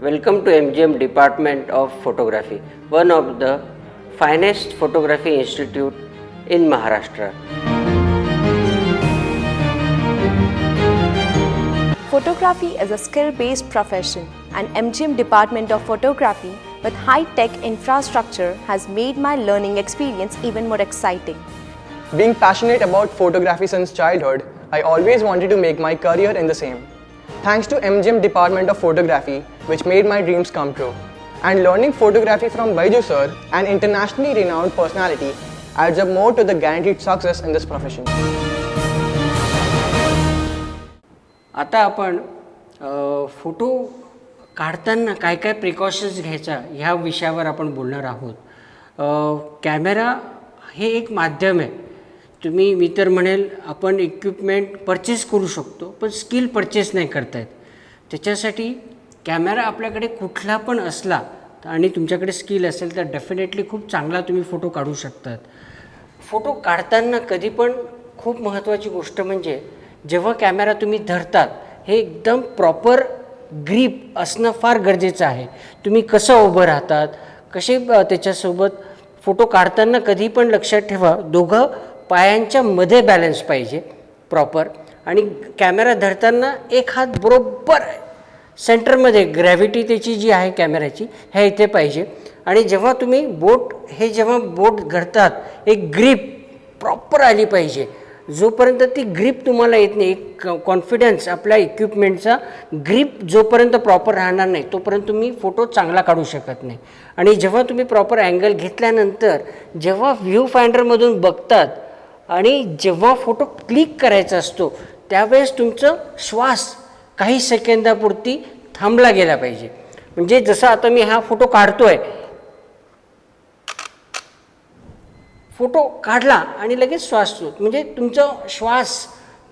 [SPEAKER 2] Welcome to MGM Department of Photography, one of the finest photography institute in Maharashtra.
[SPEAKER 3] Photography is a skill-based profession, and MGM Department of Photography with high-tech infrastructure has made my learning experience even more exciting.
[SPEAKER 4] Being passionate about photography since childhood, I always wanted to make my career in the same. Thanks to MGM Department of Photography, which made my dreams come true. And learning photography from Baiju sir, an internationally renowned personality, adds up more to the guaranteed success in this profession.
[SPEAKER 2] आता आपण फोटो काढताना काय काय प्रिकॉशन्स घ्यायच्या ह्या विषयावर आपण बोलणार आहोत. कॅमेरा हे एक माध्यम आहे. मी तर म्हणेल आपण इक्विपमेंट परचेस करू शकतो, पण स्किल परचेस नाही करता येत. त्याच्यासाठी कॅमेरा आपल्याकडे कुठला पण असला आणि तुमच्याकडे स्किल असेल तर डेफिनेटली खूप चांगला तुम्ही फोटो काढू शकतात. फोटो काढताना कधी पण खूप महत्त्वाची गोष्ट म्हणजे जेव्हा कॅमेरा तुम्ही धरतात हे एकदम प्रॉपर ग्रीप असणं फार गरजेचं आहे. तुम्ही कसं उभं राहतात, कसे त्याच्यासोबत फोटो काढताना कधी पण लक्षात ठेवा दोघं पायांच्या मध्ये बॅलन्स पाहिजे प्रॉपर. आणि कॅमेरा धरताना एक हात बरोबर सेंटरमध्ये ग्रॅव्हिटी त्याची जी आहे कॅमेऱ्याची ह्या इथे पाहिजे. आणि जेव्हा तुम्ही जेव्हा बोट धरतात एक ग्रीप प्रॉपर आली पाहिजे. जोपर्यंत ती ग्रीप तुम्हाला येत नाही, एक कॉन्फिडन्स आपल्या इक्विपमेंटचा ग्रीप जोपर्यंत प्रॉपर राहणार नाही तोपर्यंत तुम्ही फोटो चांगला काढू शकत नाही. आणि जेव्हा तुम्ही प्रॉपर अँगल घेतल्यानंतर जेव्हा व्ह्यू फाइंडरमधून बघतात आणि जेव्हा फोटो क्लिक करायचा असतो त्यावेळेस तुमचं श्वास काही सेकंदापुरती थांबला गेला पाहिजे. म्हणजे जसं आता मी हा फोटो काढतोय, फोटो काढला आणि लगेच श्वास म्हणजे तुमचा श्वास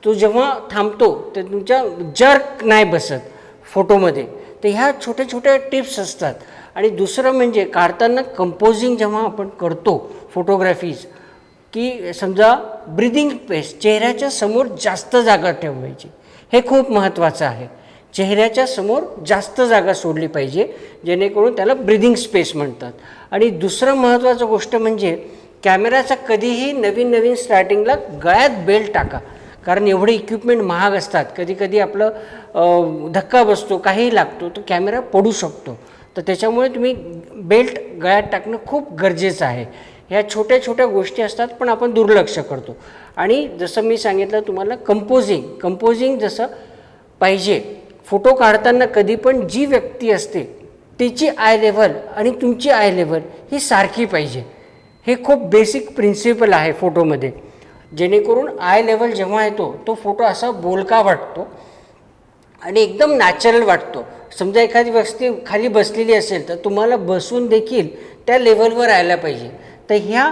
[SPEAKER 2] तो जेव्हा थांबतो तर तुमच्या जर्क नाही बसत फोटोमध्ये. तर ह्या छोट्या छोट्या टिप्स असतात. आणि दुसरं म्हणजे काढताना कंपोजिंग जेव्हा आपण करतो फोटोग्राफीज की समजा ब्रिदिंग स्पेस चेहऱ्याच्या समोर जास्त जागा ठेवायची, हे खूप महत्त्वाचं आहे. चेहऱ्याच्या समोर जास्त जागा सोडली पाहिजे जेणेकरून त्याला ब्रिदिंग स्पेस म्हणतात. आणि दुसरं महत्त्वाचं गोष्ट म्हणजे कॅमेराचा कधीही नवीन स्टार्टिंगला गळ्यात बेल्ट टाका, कारण एवढे इक्विपमेंट महाग असतात. कधी आपलं धक्का बसतो, काहीही लागतो तर कॅमेरा पडू शकतो. तर त्याच्यामुळे तुम्ही बेल्ट गळ्यात टाकणं खूप गरजेचं आहे. ह्या छोट्या छोट्या गोष्टी असतात पण आपण दुर्लक्ष करतो. आणि जसं मी सांगितलं तुम्हाला कंपोजिंग जसं पाहिजे. फोटो काढताना कधी पण जी व्यक्ती असते तिची आय लेव्हल आणि तुमची आय लेव्हल ही सारखी पाहिजे. हे खूप बेसिक प्रिन्सिपल आहे फोटोमध्ये. जेणेकरून आय लेवल जेव्हा येतो तो फोटो असा बोलका वाटतो आणि एकदम नॅचरल वाटतो. समजा एखादी व्यक्ती खाली बसलेली असेल तर तुम्हाला बसून देखील त्या लेवलवर यायला पाहिजे. तर ह्या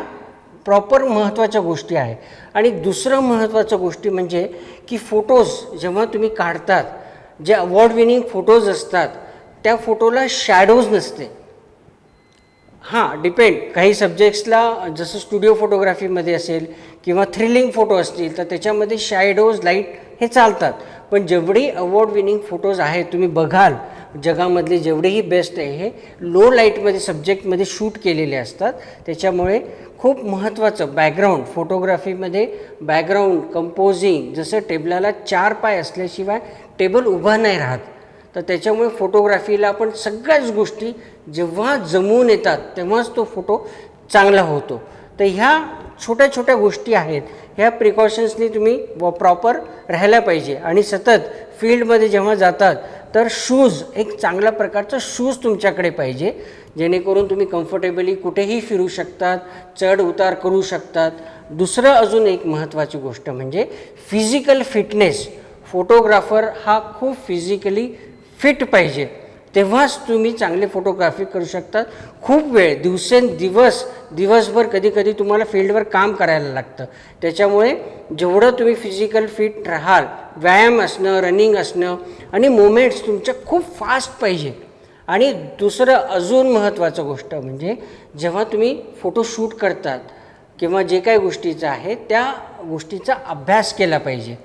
[SPEAKER 2] प्रॉपर महत्त्वाच्या गोष्टी आहे. आणि दुसरं महत्त्वाचं गोष्टी म्हणजे की फोटोज जेव्हा तुम्ही काढतात, जे अवॉर्ड विनिंग फोटोज असतात त्या फोटोला शॅडोज नसते. हां, डिपेंड. काही सब्जेक्ट्सला जसं स्टुडिओ फोटोग्राफीमध्ये असेल किंवा थ्रिलिंग फोटो असतील तर त्याच्यामध्ये शॅडोज लाईट हे चालतात. पण जेवढी अवॉर्ड विनिंग फोटोज आहेत तुम्ही बघाल जगामधले जेवढेही बेस्ट आहे हे लो लाईटमध्ये सब्जेक्टमध्ये शूट केलेले असतात. त्याच्यामुळे खूप महत्त्वाचं बॅकग्राऊंड फोटोग्राफीमध्ये बॅकग्राऊंड कंपोजिंग, जसं टेबलाला 4 पाय असल्याशिवाय टेबल उभा नाही राहत. तर त्याच्यामुळे फोटोग्राफीला आपण सगळ्याच गोष्टी जेव्हा जमून येतात तेव्हाच तो फोटो चांगला होतो. तर ह्या छोट्या छोट्या गोष्टी आहेत, ह्या प्रिकॉशन्सनी तुम्ही प्रॉपर राहायला पाहिजे. आणि सतत फील्डमध्ये जेव्हा जातात तर शूज, एक चांगल्या प्रकारचा शूज तुमच्याकडे पाहिजे जेणेकरून तुम्ही कम्फर्टेबली कुठेही फिरू शकतात, चढ उतार करू शकतात. दुसरं अजून एक महत्त्वाची गोष्ट म्हणजे फिजिकल फिटनेस. फोटोग्राफर हा खूप फिजिकली फिट पाहिजे तेव्हाच तुम्ही चांगले फोटोग्राफी करू शकतात. खूप वेळ दिवसभर कधी तुम्हाला फील्डवर काम करायला लागतं. त्याच्यामुळे जेवढं तुम्ही फिजिकल फिट राहाल, व्यायाम असणं, रनिंग असणं आणि मुवमेंट्स तुमच्या खूप फास्ट पाहिजे. आणि दुसरं अजून महत्त्वाचं गोष्ट म्हणजे जेव्हा तुम्ही फोटो शूट करतात किंवा जे काही गोष्टीचं आहे त्या गोष्टीचा अभ्यास केला पाहिजे.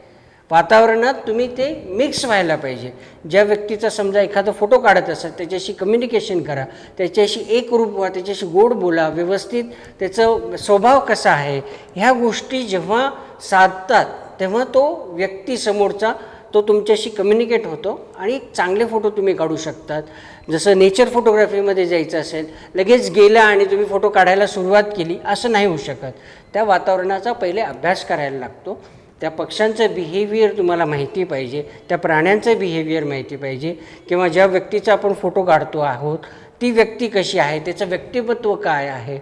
[SPEAKER 2] वातावरणात तुम्ही ते मिक्स व्हायला पाहिजे. ज्या व्यक्तीचा समजा एखादा फोटो काढत असेल त्याच्याशी कम्युनिकेशन करा, त्याच्याशी एकरूप व्हा, त्याच्याशी गोड बोला, व्यवस्थित त्याचं स्वभाव कसा आहे ह्या गोष्टी जेव्हा साधतात तेव्हा तो व्यक्ती समोरचा तो तुमच्याशी कम्युनिकेट होतो आणि चांगले फोटो तुम्ही काढू शकतात. जसं नेचर फोटोग्राफीमध्ये जायचं असेल, लगेच गेला आणि तुम्ही फोटो काढायला सुरुवात केली असं नाही होऊ शकत. त्या वातावरणाचा पहिले अभ्यास करायला लागतो. त्या पक्ष्यांचं बिहेवियर तुम्हाला माहिती पाहिजे, त्या प्राण्यांचं बिहेवियर माहिती पाहिजे, किंवा ज्या व्यक्तीचा आपण फोटो काढतो आहोत ती व्यक्ती कशी आहे, त्याचं व्यक्तिमत्व काय आहे,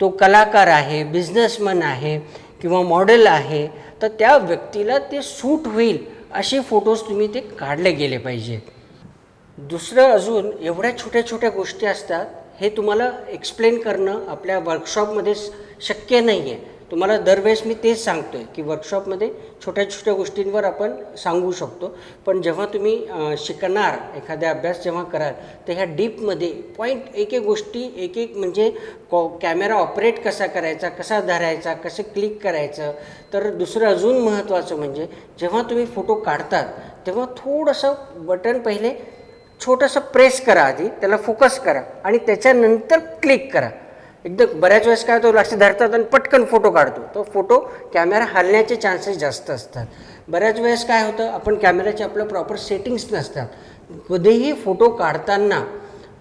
[SPEAKER 2] तो कलाकार आहे, बिझनेसमन आहे किंवा मॉडेल आहे, तर त्या व्यक्तीला ते सूट होईल असे फोटोज तुम्ही ते काढले गेले पाहिजेत. दुसरं अजून एवढ्या छोट्या छोट्या गोष्टी असतात, हे तुम्हाला एक्सप्लेन करणं आपल्या वर्कशॉपमध्ये शक्य नाही आहे. तुम्हाला दरवेळेस मी तेच सांगतो आहे की वर्कशॉपमध्ये छोट्या छोट्या गोष्टींवर आपण सांगू शकतो, पण जेव्हा तुम्ही शिकणार एखादा अभ्यास जेव्हा कराल तर ह्या डीपमध्ये पॉईंट एक एक गोष्टी एक एक म्हणजे कॅमेरा ऑपरेट कसा करायचा, कसा धरायचा, कसं क्लिक करायचं. तर दुसरं अजून महत्त्वाचं म्हणजे जेव्हा तुम्ही फोटो काढतात तेव्हा थोडंसं बटन पहिले छोटंसं प्रेस करा, आधी त्याला फोकस करा आणि त्याच्यानंतर क्लिक करा. एकदम बऱ्याच वेळेस काय होतं, लक्ष धरतात आणि पटकन फोटो काढतो, तो फोटो कॅमेरा हलण्याचे चान्सेस जास्त असतात. बऱ्याच वेळेस काय होतं, आपण कॅमेऱ्याचे आपलं प्रॉपर सेटिंग्स नसतात. कधीही फोटो काढताना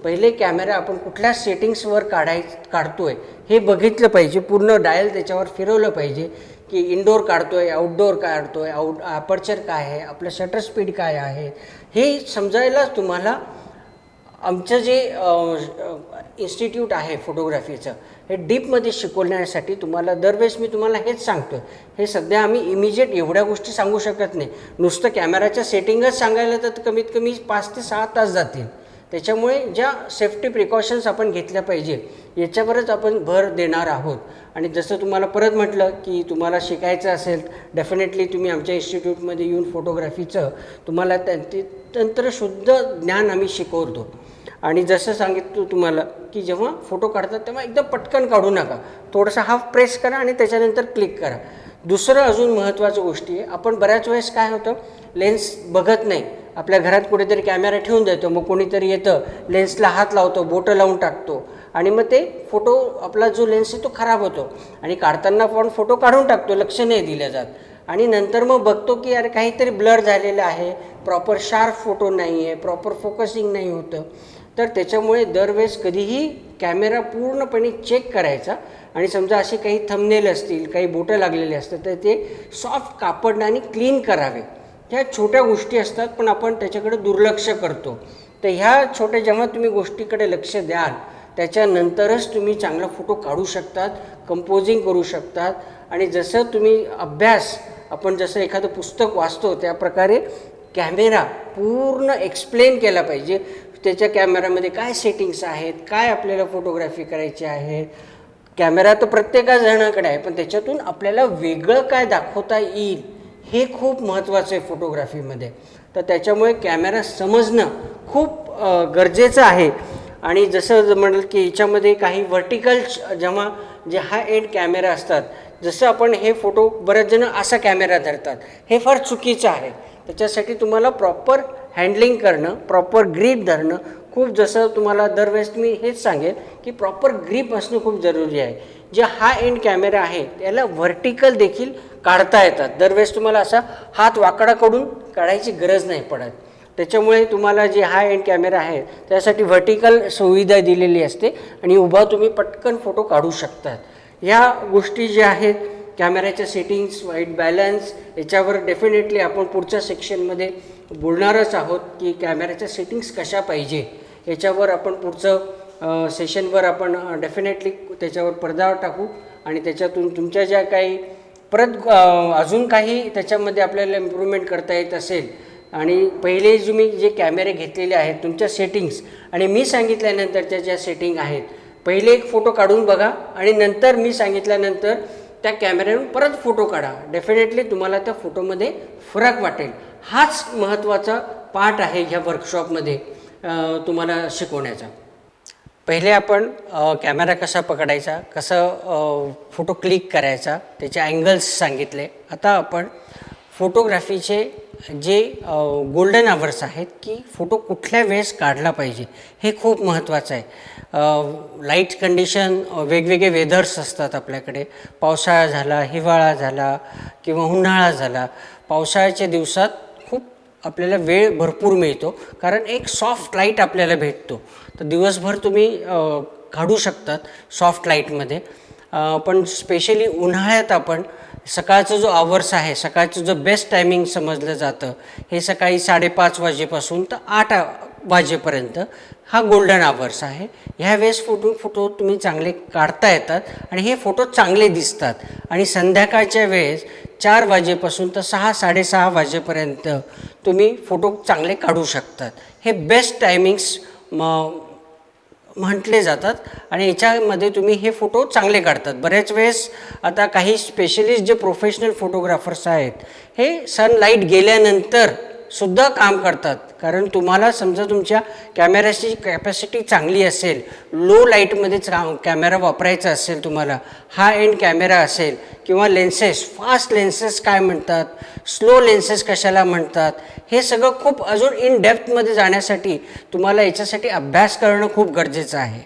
[SPEAKER 2] पहिले कॅमेरा आपण कुठल्या सेटिंग्सवर काढतोय हे बघितलं पाहिजे. पूर्ण डायल त्याच्यावर फिरवलं पाहिजे की इनडोअर काढतोय, आउटडोअर काढतोय, अपर्चर काय आहे, आपलं शटर स्पीड काय आहे, हे समजायला तुम्हाला आमचं जे इन्स्टिट्यूट आहे फोटोग्राफीचं हे डीपमध्ये शिकवण्यासाठी तुम्हाला दरवेळेस मी तुम्हाला हेच सांगतो आहे. हे सध्या आम्ही इमिजिएट एवढ्या गोष्टी सांगू शकत नाही. नुसतं कॅमेराच्या सेटिंगच सांगायला तर कमीत कमी 5 ते 6 तास जातील. त्याच्यामुळे ज्या सेफ्टी प्रिकॉशन्स आपण घेतल्या पाहिजे याच्यावरच आपण भर देणार आहोत. आणि जसं तुम्हाला परत म्हटलं की तुम्हाला शिकायचं असेल डेफिनेटली तुम्ही आमच्या इन्स्टिट्यूटमध्ये येऊन फोटोग्राफीचं तुम्हाला तंत्रशुद्ध ज्ञान आम्ही शिकवतो. आणि जसं सांगितलं तुम्हाला की जेव्हा फोटो काढतात तेव्हा एकदम पटकन काढू नका, थोडंसं हाफ प्रेस करा आणि त्याच्यानंतर क्लिक करा. दुसरं अजून महत्त्वाचं गोष्टी आहे, आपण बऱ्याच वेळेस काय होतं लेन्स बघत नाही, आपल्या घरात कुठेतरी कॅमेरा ठेवून देतो, मग कोणीतरी येतं लेन्सला हात लावतो, बोटं लावून टाकतो आणि मग ते फोटो आपला जो लेन्स आहे तो खराब होतो आणि काढताना आपण फोटो काढून टाकतो, लक्ष नाही दिलं जात. आणि नंतर मग बघतो की अरे काहीतरी ब्लर झालेलं आहे, प्रॉपर शार्प फोटो नाही आहे, प्रॉपर फोकसिंग नाही होतं. तर त्याच्यामुळे दरवेळेस कधीही कॅमेरा पूर्णपणे चेक करायचा आणि समजा असे काही थंबनेल असतील, काही बोटं लागलेले असतात तर ते सॉफ्ट कापडाने क्लीन करावे. ह्या छोट्या गोष्टी असतात पण आपण त्याच्याकडे दुर्लक्ष करतो. तर ह्या छोट्या जेव्हा तुम्ही गोष्टीकडे लक्ष द्याल त्याच्यानंतरच तुम्ही चांगला फोटो काढू शकतात, कंपोजिंग करू शकतात. आणि जसं तुम्ही अभ्यास आपण जसं एखादं पुस्तक वाचतो त्याप्रकारे कॅमेरा पूर्ण एक्सप्लेन केला पाहिजे. त्याच्या कॅमेऱ्यामध्ये काय सेटिंग्स आहेत, काय आपल्याला फोटोग्राफी करायची आहे. कॅमेरा तर प्रत्येकाजणाकडे आहे पण त्याच्यातून आपल्याला वेगळं काय दाखवता येईल हे खूप महत्त्वाचं आहे फोटोग्राफीमध्ये. तर त्याच्यामुळे कॅमेरा समजणं खूप गरजेचं आहे. आणि जसं म्हणाल की याच्यामध्ये काही व्हर्टिकल जेव्हा जे हाय एंड कॅमेरा असतात, जसं आपण हे फोटो बरेच जण असा कॅमेरा धरतात, हे फार चुकीचं आहे. त्याच्यासाठी तुम्हाला प्रॉपर हँडलिंग करणं, प्रॉपर ग्रीप धरणं खूप, जसं तुम्हाला दरवेळेस मी हेच सांगेल की प्रॉपर ग्रीप असणं खूप जरुरी आहे. जे हाय एंड कॅमेरा आहे त्याला व्हर्टिकल देखील काढता येतात. दरवेळेस तुम्हाला असा हात वाकडा करून काढायची गरज नाही पडत. त्याच्यामुळे तुम्हाला जे हाय एंड कॅमेरा आहे त्यासाठी व्हर्टिकल सुविधा दिलेली असते आणि उभा तुम्ही पटकन फोटो काढू शकतात. ह्या गोष्टी ज्या आहेत कॅमेऱ्याच्या सेटिंग्स, व्हाईट बॅलन्स, याच्यावर डेफिनेटली आपण पुढच्या सेक्शनमध्ये बोलणारच आहोत की कॅमेऱ्याच्या सेटिंग्स कशा पाहिजे. याच्यावर आपण पुढचं सेशनवर आपण डेफिनेटली त्याच्यावर पडदा टाकू आणि त्याच्यातून तुमच्या ज्या काही परत अजून काही त्याच्यामध्ये आपल्याला इम्प्रूव्हमेंट करता येत असेल आणि पहिले तुम्ही जे कॅमेरे घेतलेले आहेत तुमच्या सेटिंग्स आणि मी सांगितल्यानंतरच्या ज्या सेटिंग आहेत, पहिले एक फोटो काढून बघा आणि नंतर मी सांगितल्यानंतर त्या कॅमेऱ्यावरून परत फोटो काढा. डेफिनेटली तुम्हाला त्या फोटोमध्ये फरक वाटेल. हाच महत्त्वाचा पार्ट आहे ह्या वर्कशॉपमध्ये तुम्हाला शिकवण्याचा. पहिले आपण कॅमेरा कसा पकडायचा, कसं फोटो क्लिक करायचा, त्याचे अँगल्स सांगितले. आता आपण फोटोग्राफीचे जे गोल्डन आवर्स आहेत की फोटो कुठल्या वेळेस काढला पाहिजे हे खूप महत्त्वाचं आहे. लाईट कंडिशन, वेगवेगळे वेदर्स असतात आपल्याकडे. पावसाळा झाला, हिवाळा झाला किंवा उन्हाळा झाला. पावसाळ्याच्या दिवसात खूप आपल्याला वेळ भरपूर मिळतो, कारण एक सॉफ्ट लाईट आपल्याला भेटतो. तर दिवसभर तुम्ही काढू शकतात सॉफ्ट लाईटमध्ये. पण स्पेशली उन्हाळ्यात आपण सकाळचा जो आवर्स आहे, सकाळचं जो बेस्ट टायमिंग समजलं जातं, हे सकाळी 5:30 वाजेपासून तर 8 वाजेपर्यंत हा गोल्डन आवर्स आहे. ह्या वेळेस फोटो तुम्ही चांगले काढता येतात आणि हे फोटो चांगले दिसतात. आणि संध्याकाळच्या वेळेस 4 वाजेपासून तर 6-6:30 वाजेपर्यंत तुम्ही फोटो चांगले काढू शकतात. हे बेस्ट टायमिंग्स म्हटले जातात आणि याच्यामध्ये तुम्ही हे फोटो चांगले काढतात. बऱ्याच वेळेस आता काही स्पेशलिस्ट जे प्रोफेशनल फोटोग्राफर्स आहेत, हे सनलाईट गेल्यानंतर सुद्धा काम करतात. कारण तुम्हाला समजा तुमच्या कॅमेऱ्याची कॅपॅसिटी चांगली असेल, लो लाईटमध्येच कॅमेरा वापरायचा असेल, तुम्हाला हाय एंड कॅमेरा असेल किंवा लेन्सेस, फास्ट लेन्सेस काय म्हणतात, स्लो लेन्सेस कशाला म्हणतात, हे सगळं खूप अजून इन डेप्थमध्ये जाण्यासाठी तुम्हाला याच्यासाठी अभ्यास करणं खूप गरजेचं आहे.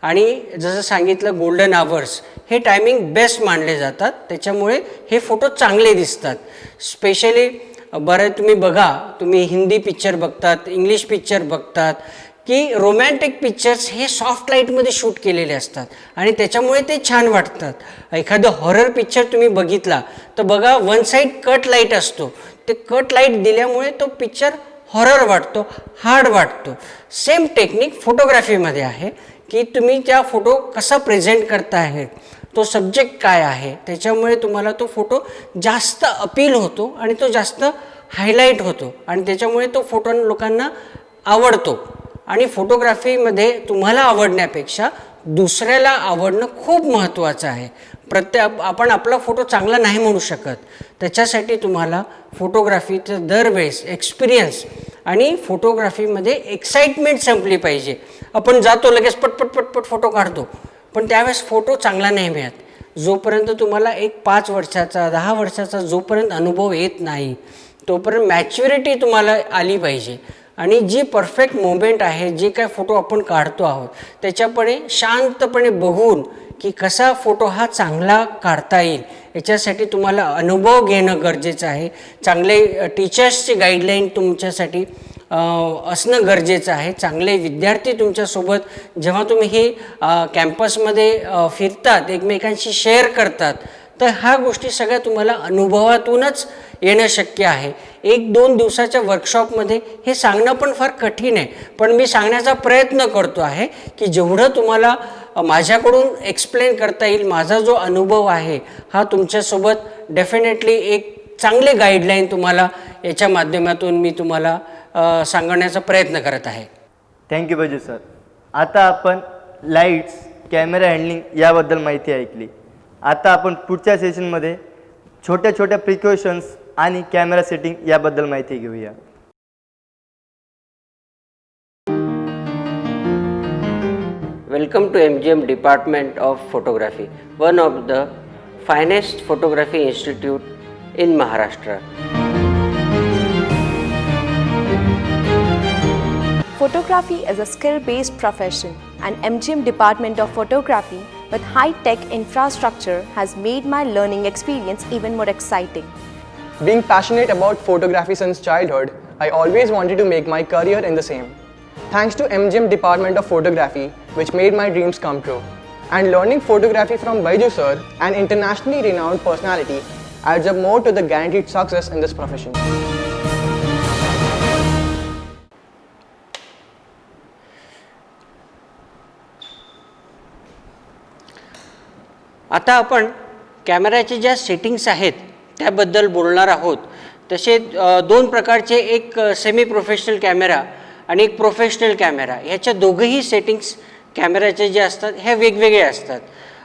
[SPEAKER 2] आणि जसं सांगितलं गोल्डन आवर्स हे टायमिंग बेस्ट मानले जातात, त्याच्यामुळे हे फोटो चांगले दिसतात. स्पेशली बरं तुम्ही बघा, तुम्ही हिंदी पिक्चर बघतात, इंग्लिश पिक्चर बघतात की रोमॅन्टिक पिक्चर्स हे सॉफ्ट लाईटमध्ये शूट केलेले असतात आणि त्याच्यामुळे ते छान वाटतात. एखादं हॉरर पिक्चर तुम्ही बघितला तर बघा, वन साईड कट लाईट असतो, ते कट लाईट दिल्यामुळे तो पिक्चर हॉरर वाटतो, हार्ड वाटतो. सेम टेक्निक फोटोग्राफीमध्ये आहे की तुम्ही त्या फोटो कसा प्रेझेंट करता आहे, तो सब्जेक्ट काय आहे, त्याच्यामुळे तुम्हाला तो फोटो जास्त अपील होतो आणि तो जास्त हायलाईट होतो आणि त्याच्यामुळे तो फोटो लोकांना आवडतो. आणि फोटोग्राफीमध्ये तुम्हाला आवडण्यापेक्षा दुसऱ्याला आवडणं खूप महत्त्वाचं आहे. आपण आपला फोटो चांगला नाही म्हणू शकत, त्याच्यासाठी तुम्हाला फोटोग्राफीचं दरवेळेस एक्सपिरियन्स आणि फोटोग्राफीमध्ये एक्साइटमेंट संपली पाहिजे. आपण जातो लगेच पटपट पटपट फोटो काढतो, पण त्यावेळेस फोटो चांगला नाही मिळत. जोपर्यंत तुम्हाला एक 5 वर्षाचा 10 वर्षाचा जोपर्यंत अनुभव येत नाही, तोपर्यंत मॅच्युरिटी तुम्हाला आली पाहिजे. आणि जी परफेक्ट मोमेंट आहे, जे काय फोटो आपण काढतो आहोत, त्याच्याकडे शांतपणे बघून की कसा फोटो हा चांगला काढता येईल, याच्यासाठी तुम्हाला अनुभव घेणं गरजेचं आहे. चांगले टीचर्सची गाईडलाईन तुमच्यासाठी असणं गरजेचं आहे. चांगले विद्यार्थी तुमच्यासोबत जेव्हा तुम्ही हे कॅम्पसमध्ये फिरतात, एकमेकांशी शेअर करतात, तर ह्या गोष्टी सगळ्या तुम्हाला अनुभवातूनच येणं शक्य आहे. 1-2 दिवसाच्या वर्कशॉपमध्ये हे सांगणं पण फार कठीण आहे, पण मी सांगण्याचा प्रयत्न करतो आहे की जेवढं तुम्हाला माझ्याकडून एक्सप्लेन करता येईल, माझा जो अनुभव आहे हा तुमच्यासोबत डेफिनेटली एक चांगले गाईडलाईन तुम्हाला याच्या माध्यमातून मी तुम्हाला सांगण्याचा प्रयत्न करत आहे.
[SPEAKER 1] Thank you Byju's sir. आता आपण लाईट्स, कॅमेरा हँडलिंग याबद्दल माहिती ऐकली. आता आपण पुढच्या सेशनमध्ये छोट्या छोट्या प्रिकॉशन्स आणि कॅमेरा सेटिंग याबद्दल माहिती घेऊया.
[SPEAKER 2] Welcome to MGM Department of Photography, one of the finest photography institute in Maharashtra.
[SPEAKER 3] Photography is a skill-based profession, and MGM Department of Photography with high-tech infrastructure has made my learning experience even more exciting.
[SPEAKER 4] Being passionate about photography since childhood, I always wanted to make my career in the same. Thanks to MGM Department of Photography, which made my dreams come true. And learning photography from Baiju sir, an internationally renowned personality, adds up more to the guaranteed success in this profession.
[SPEAKER 2] आता आपण कॅमेऱ्याचे ज्या सेटिंग्स आहेत त्याबद्दल बोलणार आहोत. तसे 2 प्रकारचे, एक सेमी प्रोफेशनल कॅमेरा आणि एक प्रोफेशनल कॅमेरा, ह्याच्या दोघंही सेटिंग्स कॅमेऱ्याचे जे असतात ह्या वेगवेगळे असतात.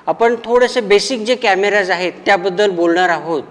[SPEAKER 2] आपण थोडेसे बेसिक जे कॅमेराज आहेत त्याबद्दल बोलणार आहोत.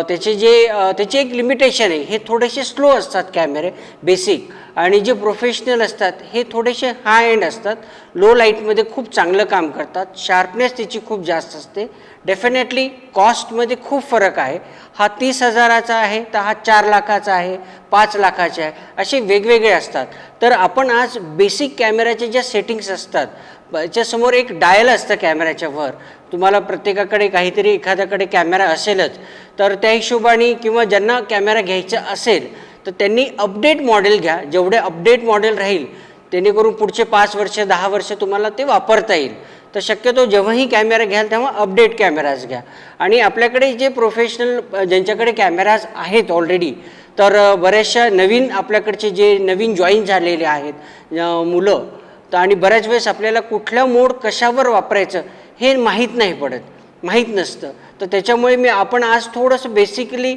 [SPEAKER 2] त्याची एक लिमिटेशन आहे, हे थोडेसे स्लो असतात कॅमेरे बेसिक, आणि जे प्रोफेशनल असतात हे थोडेसे हाय एंड असतात, लो लाईटमध्ये खूप चांगलं काम करतात, शार्पनेस त्याची खूप जास्त असते. डेफिनेटली कॉस्टमध्ये खूप फरक आहे. हा 30,000चा आहे तर हा 4 लाखाचा आहे, 5 लाखाचे आहे, असे वेगवेगळे असतात. तर आपण आज बेसिक कॅमेऱ्याचे ज्या सेटिंग्स असतात, याच्यासमोर एक डायल असतं कॅमेऱ्याच्या वर, तुम्हाला प्रत्येकाकडे काहीतरी एखाद्याकडे कॅमेरा असेलच, तर त्या हिशोबाने किंवा ज्यांना कॅमेरा घ्यायचा असेल तर त्यांनी अपडेट मॉडेल घ्या, जेवढे अपडेट मॉडेल राहील जेणेकरून पुढचे 5 वर्ष 10 वर्ष तुम्हाला ते वापरता येईल. तर शक्यतो जेव्हाही कॅमेरा घ्याल तेव्हा अपडेट कॅमेराज घ्या. आणि आपल्याकडे जे प्रोफेशनल ज्यांच्याकडे कॅमेराज आहेत ऑलरेडी, तर बऱ्याचशा नवीन आपल्याकडचे जे नवीन जॉईन झालेले आहेत मुलं, तर आणि बऱ्याच वेळेस आपल्याला कुठला मोड कशावर वापरायचं हे माहीत नसतं. तर त्याच्यामुळे आपण आज थोडंसं बेसिकली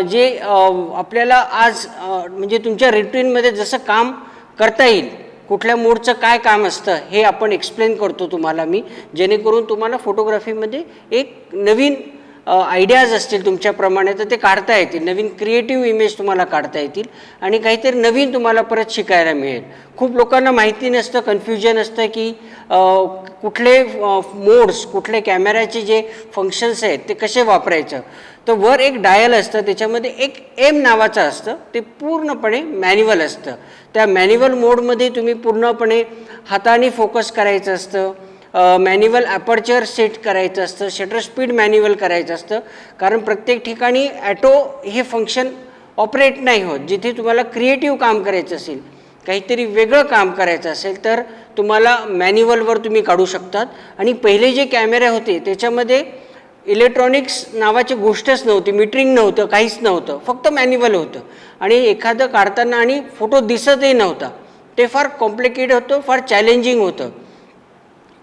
[SPEAKER 2] जे आपल्याला आज म्हणजे तुमच्या रुटीनमध्ये जसं काम करता येईल, कुठल्या मोडचं काय काम असतं हे आपण एक्सप्लेन करतो तुम्हाला मी, जेणेकरून तुम्हाला फोटोग्राफीमध्ये एक नवीन आयडियाज असतील तुमच्याप्रमाणे तर ते काढता येतील, नवीन क्रिएटिव्ह इमेज तुम्हाला काढता येतील आणि काहीतरी नवीन तुम्हाला परत शिकायला मिळेल. खूप लोकांना माहिती नसतं, कन्फ्युजन असतं की कुठले मोड्स, कुठले कॅमेऱ्याचे जे फंक्शन्स आहेत ते कसे वापरायचं. तर वर एक डायल असतं, त्याच्यामध्ये एक एम नावाचं असतं, ते पूर्णपणे मॅन्युअल असतं. त्या मॅन्युअल मोडमध्ये तुम्ही पूर्णपणे हाताने फोकस करायचं असतं, मॅन्युअल ॲपर्चर सेट करायचं असतं, शटर स्पीड मॅन्युअल करायचं असतं. कारण प्रत्येक ठिकाणी ॲटो हे फंक्शन ऑपरेट नाही होत. जिथे तुम्हाला क्रिएटिव्ह काम करायचं असेल, काहीतरी वेगळं काम करायचं असेल तर तुम्हाला मॅन्युअलवर तुम्ही काढू शकतात. आणि पहिले जे कॅमेरे होते त्याच्यामध्ये इलेक्ट्रॉनिक्स नावाची गोष्टच नव्हती, मीटरिंग नव्हतं, काहीच नव्हतं, फक्त मॅन्युअल होतं. आणि एखादं काढताना आणि फोटो दिसतही नव्हता, ते फार कॉम्प्लिकेटेड होतं, फार चॅलेंजिंग होतं.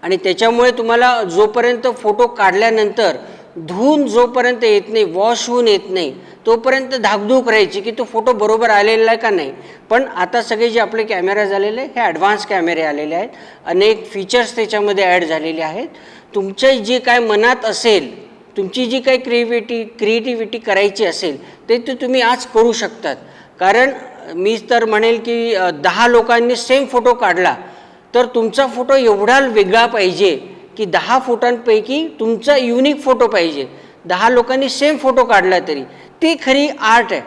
[SPEAKER 2] आणि त्याच्यामुळे तुम्हाला जोपर्यंत फोटो काढल्यानंतर धुवून जोपर्यंत येत नाही, वॉश होऊन येत नाही, तोपर्यंत धाकधूक राहायची की तो फोटो बरोबर आलेला आहे का नाही. पण आता सगळे जे आपले कॅमेरा झालेले हे ॲडव्हान्स कॅमेरे आलेले आहेत, अनेक फीचर्स त्याच्यामध्ये ॲड झालेले आहेत. तुमच्या जे काय मनात असेल, तुमची जी काही क्रिएटिव्हिटी करायची असेल ते तुम्ही आज करू शकतात. कारण मी तर म्हणेल की 10 लोकांनी सेम फोटो काढला तर तुमचा फोटो एवढा वेगळा पाहिजे की 10 फोटोंपैकी तुमचा युनिक फोटो पाहिजे. 10 लोकांनी सेम फोटो काढला तरी ती खरी आर्ट आहे,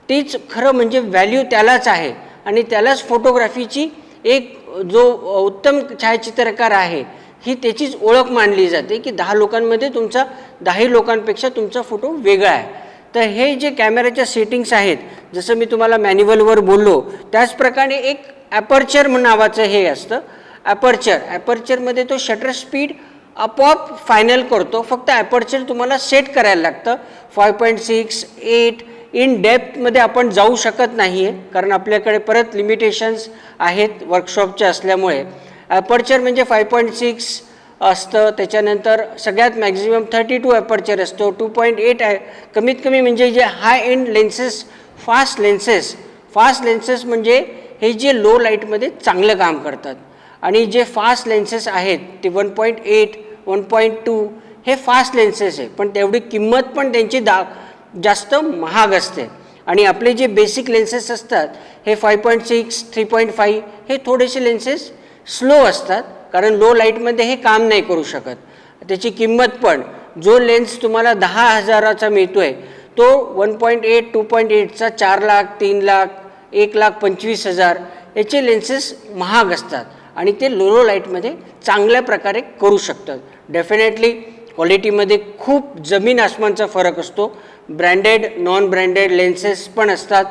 [SPEAKER 2] तीच खरं म्हणजे व्हॅल्यू त्यालाच आहे. आणि त्यालाच फोटोग्राफीची एक जो उत्तम छायाचित्रकार आहे ही त्याचीच ओळख मानली जाते की 10 लोकांमध्ये तुमचा 10 लोकांपेक्षा तुमचा फोटो वेगळा आहे. तर हे जे कॅमेऱ्याच्या सेटिंग्स आहेत, जसं मी तुम्हाला मॅन्युअलवर बोललो त्याचप्रकारे एक ॲपर्चर नावाचं हे असतं. ॲपर्चरमध्ये तो शटर स्पीड आपोआप फायनल करतो. फक्त ॲपर्चर तुम्हाला सेट करायला लागतं. 5.6, 8 इन डेप्थमध्ये आपण जाऊ शकत नाही आहे, कारण आपल्याकडे परत लिमिटेशन्स आहेत वर्कशॉपच्या असल्यामुळे. ॲपर्चर म्हणजे 5.6 असतं, त्याच्यानंतर सगळ्यात मॅक्झिमम 32 ॲपर्चर असतो, 2.8 आहे कमीत कमी. म्हणजे जे हाय एंड लेन्सेस, फास्ट लेन्सेस म्हणजे हे जे लो लाईटमध्ये चांगलं काम करतात. आणि जे फास्ट लेन्सेस आहेत ते 1.8, 1.2 हे फास्ट लेन्सेस आहे, पण तेवढी किंमत पण त्यांची जास्त महाग असते. आणि आपले जे बेसिक लेन्सेस असतात हे 5.6, 3.5 हे थोडेसे लेन्सेस स्लो असतात, कारण लो लाईटमध्ये हे काम नाही करू शकत. त्याची किंमत पण, जो लेन्स तुम्हाला 10,000चा मिळतो आहे तो 1.8, 2.8चा 4 लाख, 3 लाख, 1,25,000 याचे लेन्सेस महाग असतात आणि ते लो लाईटमध्ये चांगल्या प्रकारे करू शकतात. डेफिनेटली क्वालिटीमध्ये खूप जमीन आसमानचा फरक असतो. ब्रँडेड, नॉन ब्रँडेड लेन्सेस पण असतात.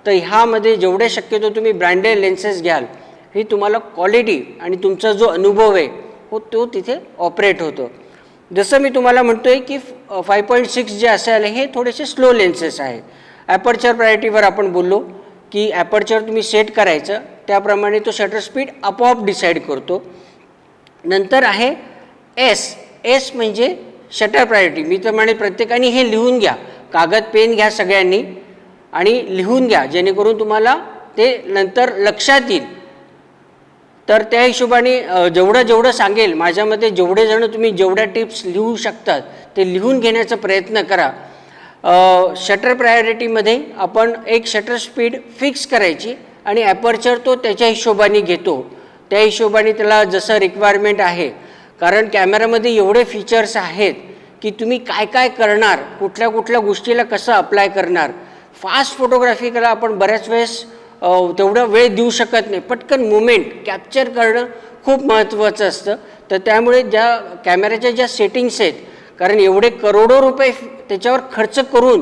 [SPEAKER 2] तर ह्यामध्ये जेवढे शक्यतो तुम्ही ब्रँडेड लेन्सेस घ्याल ही तुम्हाला क्वालिटी आणि तुमचा जो अनुभव आहे तो तिथे ऑपरेट होतो. जसं मी तुम्हाला म्हणतो आहे की 5.6 जे असेल हे थोडेसे स्लो लेन्सेस आहे. ॲपर्चर प्रायोरिटीवर आपण बोललो की ॲपर्चर तुम्ही सेट करायचं, त्याप्रमाणे तो शटर स्पीड आपोआप डिसाईड करतो. नंतर आहे एस म्हणजे शटर प्रायोरिटी. मी तर म्हणेन प्रत्येकाने हे लिहून घ्या, कागद पेन घ्या सगळ्यांनी आणि लिहून घ्या, जेणेकरून तुम्हाला ते नंतर लक्षात येईल. तर त्या हिशोबाने जेवढं सांगेल माझ्यामध्ये जेवढे जण तुम्ही जेवढ्या टिप्स लिहू शकतात ते लिहून घेण्याचा प्रयत्न करा. शटर प्रायोरिटीमध्ये आपण एक शटर स्पीड फिक्स करायची आणि ॲपर्चर तो त्याच्या हिशोबाने घेतो, त्या हिशोबाने त्याला जसं रिक्वायरमेंट आहे. कारण कॅमेरामध्ये एवढे फीचर्स आहेत की तुम्ही काय करणार, कुठल्या गोष्टीला कसं अप्लाय करणार. फास्ट फोटोग्राफीला आपण बऱ्याच वेळेस तेवढा वेळ देऊ शकत नाही. पटकन मुमेंट कॅप्चर करणं खूप महत्त्वाचं असतं. तर त्यामुळे ज्या कॅमेऱ्याच्या ज्या सेटिंग्स आहेत, कारण एवढे करोडो रुपये त्याच्यावर खर्च करून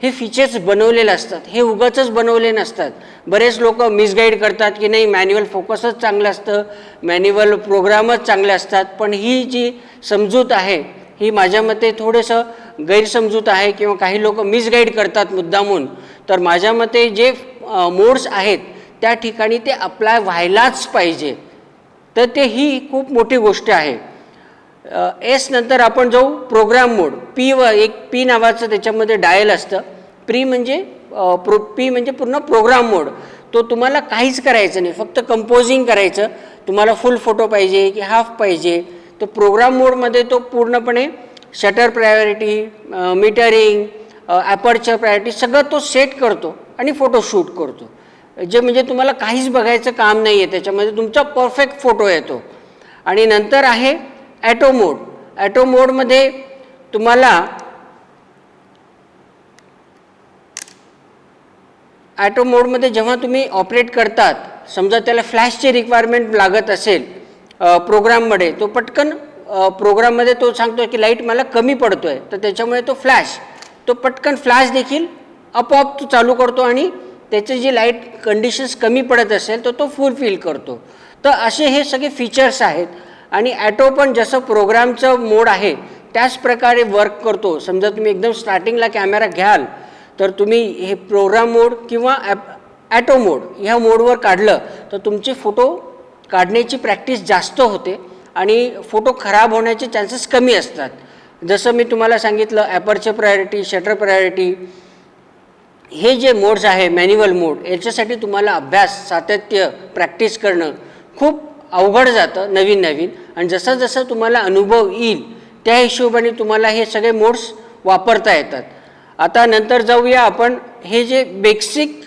[SPEAKER 2] हे फीचर्स बनवलेले असतात, हे उगाचच बनवले नसतात. बरेच लोक मिसगाईड करतात की नाही मॅन्युअल फोकसच चांगलं असतं, मॅन्युअल प्रोग्रामच चांगले असतात. पण ही जी समजूत आहे ही माझ्या मते थोडंसं गैरसमजूत आहे किंवा काही लोक मिसगाईड करतात मुद्दामून. तर माझ्या मते जे मोड्स आहेत त्या ठिकाणी ते अप्लाय व्हायलाच पाहिजे. तर ते ही खूप मोठी गोष्ट आहे. एस नंतर आपण जाऊ प्रोग्राम मोड. एक पी नावाचं त्याच्यामध्ये डायल असतं. पी म्हणजे पूर्ण प्रोग्राम मोड. तो तुम्हाला काहीच करायचं नाही, फक्त कंपोजिंग करायचं. तुम्हाला फुल फोटो पाहिजे की हाफ पाहिजे, तो प्रोग्राम मोडमध्ये तो पूर्णपणे shutter priority, metering, aperture priority सगळं तो सेट करतो आणि फोटो शूट करतो. जे म्हणजे तुम्हाला काहीच बघायचं काम नाही आहे, त्याच्यामध्ये तुमचा परफेक्ट फोटो येतो. आणि नंतर आहे ॲटो मोड. ॲटो मोडमध्ये तुम्हाला ॲटो मोडमध्ये जेव्हा तुम्ही ऑपरेट करतात, समजा त्याला फ्लॅशची रिक्वायरमेंट लागत असेल प्रोग्राममध्ये, तो पटकन प्रोग्राममध्ये तो सांगतो की लाईट मला कमी पडतो आहे, तर त्याच्यामुळे तो पटकन फ्लॅश देखील आपोआप तो चालू करतो आणि त्याची जी लाईट कंडिशन्स कमी पडत असेल तर तो फुलफिल करतो. तर असे हे सगळे फीचर्स आहेत. आणि ॲटो पण जसं प्रोग्रामचं मोड आहे त्याच प्रकारे वर्क करतो. समजा तुम्ही एकदम स्टार्टिंगला कॅमेरा घ्याल तर तुम्ही हे प्रोग्राम मोड किंवा ॲटो मोड ह्या मोडवर काढलं तर तुमचे फोटो काढण्याची प्रॅक्टिस जास्त होते आणि फोटो खराब होण्याचे चान्सेस कमी असतात. जसं मी तुम्हाला सांगितलं ॲपर्चर प्रायोरिटी, शटर प्रायोरिटी, हे जे मोड्स आहे मॅन्युअल मोड, याच्यासाठी तुम्हाला अभ्यास, सातत्य, प्रॅक्टिस करणं खूप अवघड जातं नवीन. आणि जसं जसं तुम्हाला अनुभव येईल त्या हिशोबाने तुम्हाला हे सगळे मोड्स वापरता येतात. आता नंतर जाऊया आपण हे जे बेसिक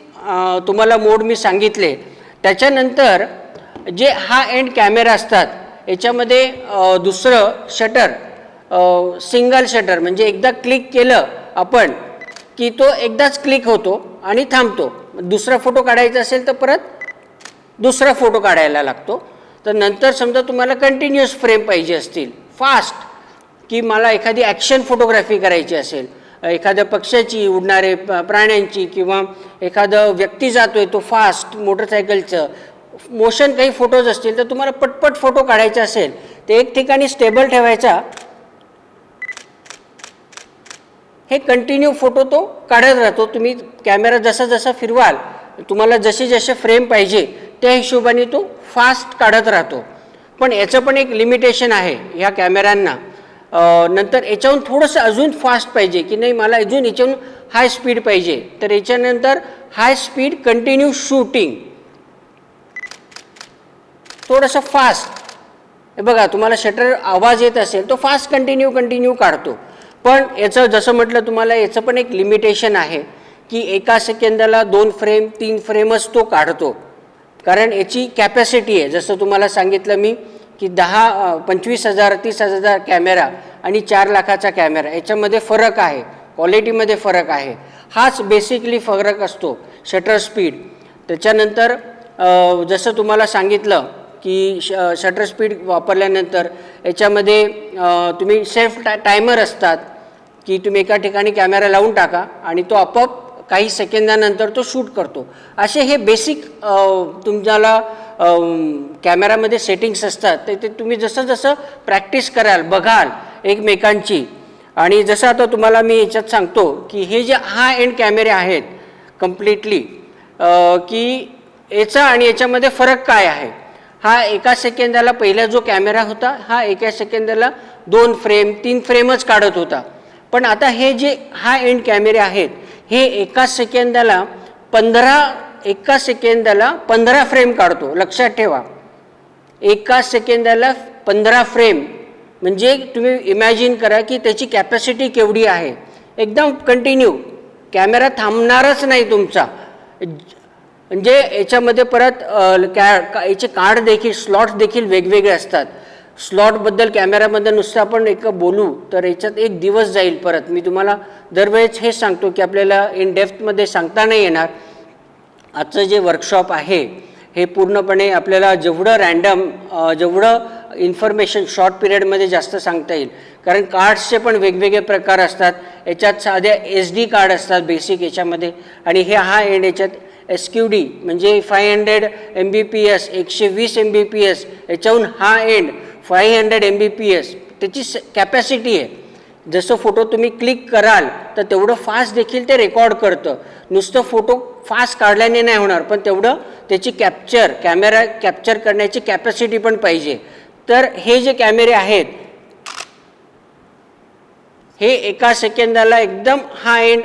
[SPEAKER 2] तुम्हाला मोड मी सांगितले त्याच्यानंतर जे हा एंड कॅमेरा असतात याच्यामध्ये दुसरं शटर, सिंगल शटर म्हणजे एकदा क्लिक केलं आपण की तो एकदाच क्लिक होतो आणि थांबतो. दुसरा फोटो काढायचा असेल तर परत दुसरा फोटो काढायला लागतो. तर नंतर समजा तुम्हाला कंटिन्युअस फ्रेम पाहिजे असतील, फास्ट, की मला एखादी ॲक्शन फोटोग्राफी करायची असेल, एखाद्या पक्ष्याची, उडणारे प्राण्यांची किंवा एखादं व्यक्ती जातो आहे तो फास्ट, मोटरसायकलचं मोशन काही फोटोज असतील तर तुम्हाला पटपट फोटो काढायचा असेल ते एक ठिकाणी स्टेबल ठेवायचा, हे कंटिन्यू फोटो तो काढत राहतो. तुम्ही कॅमेरा जसा जसा फिरवाल तुम्हाला जसे जसे फ्रेम पाहिजे त्या हिशोबाने तो फास्ट काढत राहतो. पण याचं पण एक लिमिटेशन आहे ह्या कॅमेऱ्यांना. नंतर याच्याहून थोडंसं अजून फास्ट पाहिजे की नाही मला अजून याच्याहून हाय स्पीड पाहिजे तर याच्यानंतर हाय स्पीड कंटिन्यू शूटिंग, थोडंसं फास्ट. हे बघा तुम्हाला शटर आवाज येत असेल तो फास्ट कंटिन्यू काढतो. पण याचं जसं म्हटलं तुम्हाला याचं पण एक लिमिटेशन आहे की एका सेकंदाला 2 फ्रेम 3 फ्रेमच तो काढतो, कारण याची कॅपॅसिटी आहे. जसं तुम्हाला सांगितलं मी की 25,000 30,000 कॅमेरा आणि 4 लाखाचा कॅमेरा याच्यामध्ये फरक आहे, क्वालिटीमध्ये फरक आहे. हाच बेसिकली फरक असतो शटर स्पीड. त्याच्यानंतर जसं तुम्हाला सांगितलं की शटर स्पीड वापरल्यानंतर याच्यामध्ये तुम्ही सेल्फ टायमर असतात की तुम्ही एका ठिकाणी कॅमेरा लावून टाका आणि तो आपोआप काही सेकंदानंतर तो शूट करतो. असे हे बेसिक तुम्हाला कॅमेरामध्ये सेटिंग्स असतात. ते तुम्ही जसं जसं प्रॅक्टिस कराल, बघाल एकमेकांची. आणि जसं आता तुम्हाला मी याच्यात सांगतो की हे जे हाय एंड कॅमेरे आहेत कम्प्लिटली की याचा आणि याच्यामध्ये फरक काय आहे. हा एका सेकंदाला पहिला जो कॅमेरा होता हा एका सेकंदाला 2 फ्रेम 3 फ्रेमच काढत होता. पण आता हे जे हाय एंड कॅमेरे आहेत हे एका सेकंदाला 15 फ्रेम काढतो. लक्षात ठेवा, एका सेकंदाला 15 फ्रेम म्हणजे तुम्ही इमॅजिन करा की त्याची कॅपॅसिटी केवढी आहे. एकदम कंटिन्यू कॅमेरा थांबणारच नाही तुमचा. म्हणजे याच्यामध्ये परत याचे कार्ड देखील, स्लॉट्स देखील वेगवेगळे असतात. स्लॉटबद्दल कॅमेराबद्दल नुसतं आपण एक बोलू तर याच्यात एक दिवस जाईल. परत मी तुम्हाला दरवेळेस हेच सांगतो की आपल्याला इन डेप्थमध्ये सांगता नाही येणार. आजचं जे वर्कशॉप आहे हे पूर्णपणे आपल्याला जेवढं रँडम जेवढं इन्फॉर्मेशन शॉर्ट पिरियडमध्ये जास्त सांगता येईल, कारण कार्ड्सचे पण वेगवेगळे प्रकार असतात. याच्यात साध्या SD कार्ड असतात बेसिक याच्यामध्ये, आणि हा एंड याच्यात SQD म्हणजे 500 Mbps 120 Mbps, याच्याहून हा एंड 500 Mbps त्याची कॅपॅसिटी आहे. जसं फोटो तुम्ही क्लिक कराल तर तेवढं फास्ट देखील ते रेकॉर्ड करतं. नुसतं फोटो फास्ट काढल्याने नाही होणार, पण तेवढं त्याची कॅमेरा कॅप्चर करण्याची कॅपॅसिटी पण पाहिजे. तर हे जे कॅमेरे आहेत हे एका सेकंदाला एकदम हा एंड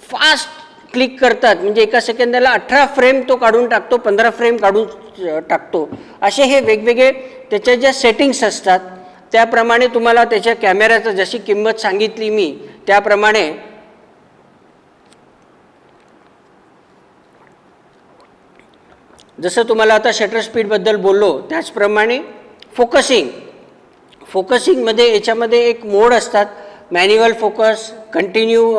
[SPEAKER 2] फास्ट क्लिक करतात. म्हणजे एका सेकंदाला 18 फ्रेम तो काढून टाकतो, 15 फ्रेम काढून टाकतो. असे हे वेगवेगळे त्याच्या ज्या सेटिंग्स असतात त्याप्रमाणे तुम्हाला त्याच्या कॅमेऱ्याचं जशी किंमत सांगितली मी त्याप्रमाणे जसं तुम्हाला आता शटर स्पीडबद्दल बोललो त्याचप्रमाणे फोकसिंगमध्ये याच्यामध्ये एक मोड असतात, मॅन्युअल फोकस, कंटिन्यू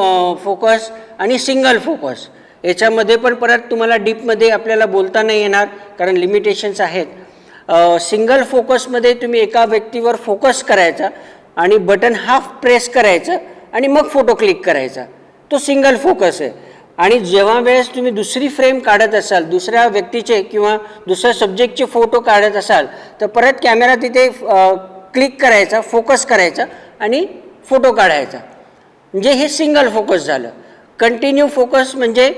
[SPEAKER 2] फोकस आणि सिंगल फोकस. याच्यामध्ये पण परत तुम्हाला डीपमध्ये आपल्याला बोलता नाही येणार कारण लिमिटेशन्स आहेत. सिंगल फोकसमध्ये तुम्ही एका व्यक्तीवर फोकस करायचा आणि बटन हाफ प्रेस करायचं आणि मग फोटो क्लिक करायचा, तो सिंगल फोकस आहे. आणि जेव्हा वेळेस तुम्ही दुसरी फ्रेम काढत असाल, दुसऱ्या व्यक्तीचे किंवा दुसऱ्या सब्जेक्टचे फोटो काढत असाल तर परत कॅमेरा तिथे क्लिक करायचा, फोकस करायचा आणि फोटो काढायचा, म्हणजे हे सिंगल फोकस झालं. कंटिन्यू फोकस म्हणजे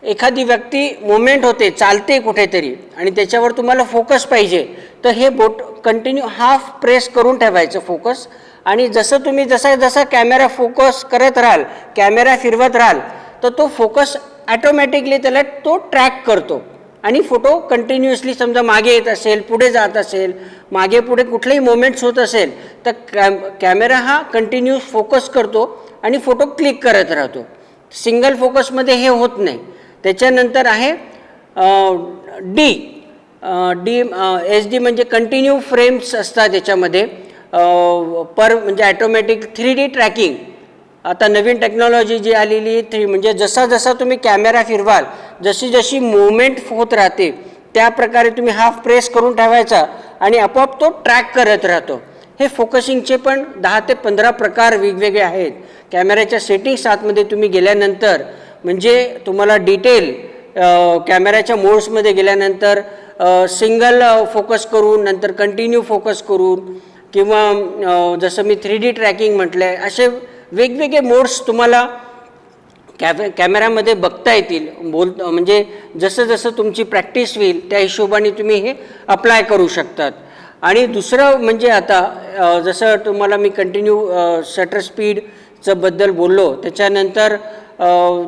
[SPEAKER 2] एखादी व्यक्ती मुवमेंट होते, चालते कुठेतरी आणि त्याच्यावर तुम्हाला फोकस पाहिजे तर हे बोट कंटिन्यू हाफ प्रेस करून ठेवायचं फोकस, आणि जसा जसा कॅमेरा फोकस करत राहाल, कॅमेरा फिरवत राहाल तर तो फोकस ॲटोमॅटिकली त्याला तो ट्रॅक करतो आणि फोटो कंटिन्युअसली समजा मागे येत असेल, पुढे जात असेल, मागे पुढे कुठलेही मोमेंट्स होत असेल तर कॅमेरा हा कंटिन्यूस फोकस करतो आणि फोटो क्लिक करत राहतो. सिंगल फोकसमध्ये हे होत नाही. त्याच्यानंतर आहे SD म्हणजे कंटिन्यू फ्रेम्स असतात याच्यामध्ये, म्हणजे ॲटोमॅटिक 3D ट्रॅकिंग. आता नवीन टेक्नॉलॉजी जी आलेली म्हणजे जसा तुम्ही कॅमेरा फिरवाल, जशी मूवमेंट होत राहते त्या प्रकारे तुम्ही हाफ प्रेस करून ठेवायचा आणि आपोआप तो ट्रॅक करत राहतो. हे फोकसिंगचे पण 10 ते 15 प्रकार वेगवेगळे आहेत. कॅमेऱ्याच्या सेटिंग्स आतमध्ये तुम्ही गेल्यानंतर म्हणजे तुम्हाला डिटेल कॅमेऱ्याच्या मोड्समध्ये गेल्यानंतर सिंगल फोकस करून, नंतर कंटिन्यू फोकस करून, किंवा जसं मी 3D ट्रॅकिंग म्हटलं आहे, असे वेगवेगळे मोड्स तुम्हाला कॅमेऱ्यामध्ये बघता येतील. म्हणजे जसं तुमची प्रॅक्टिस होईल त्या हिशोबाने तुम्ही हे अप्लाय करू शकतात. आणि दुसरं म्हणजे आता जसं तुम्हाला मी कंटिन्यू शटर स्पीडचं बद्दल बोललो, त्याच्यानंतर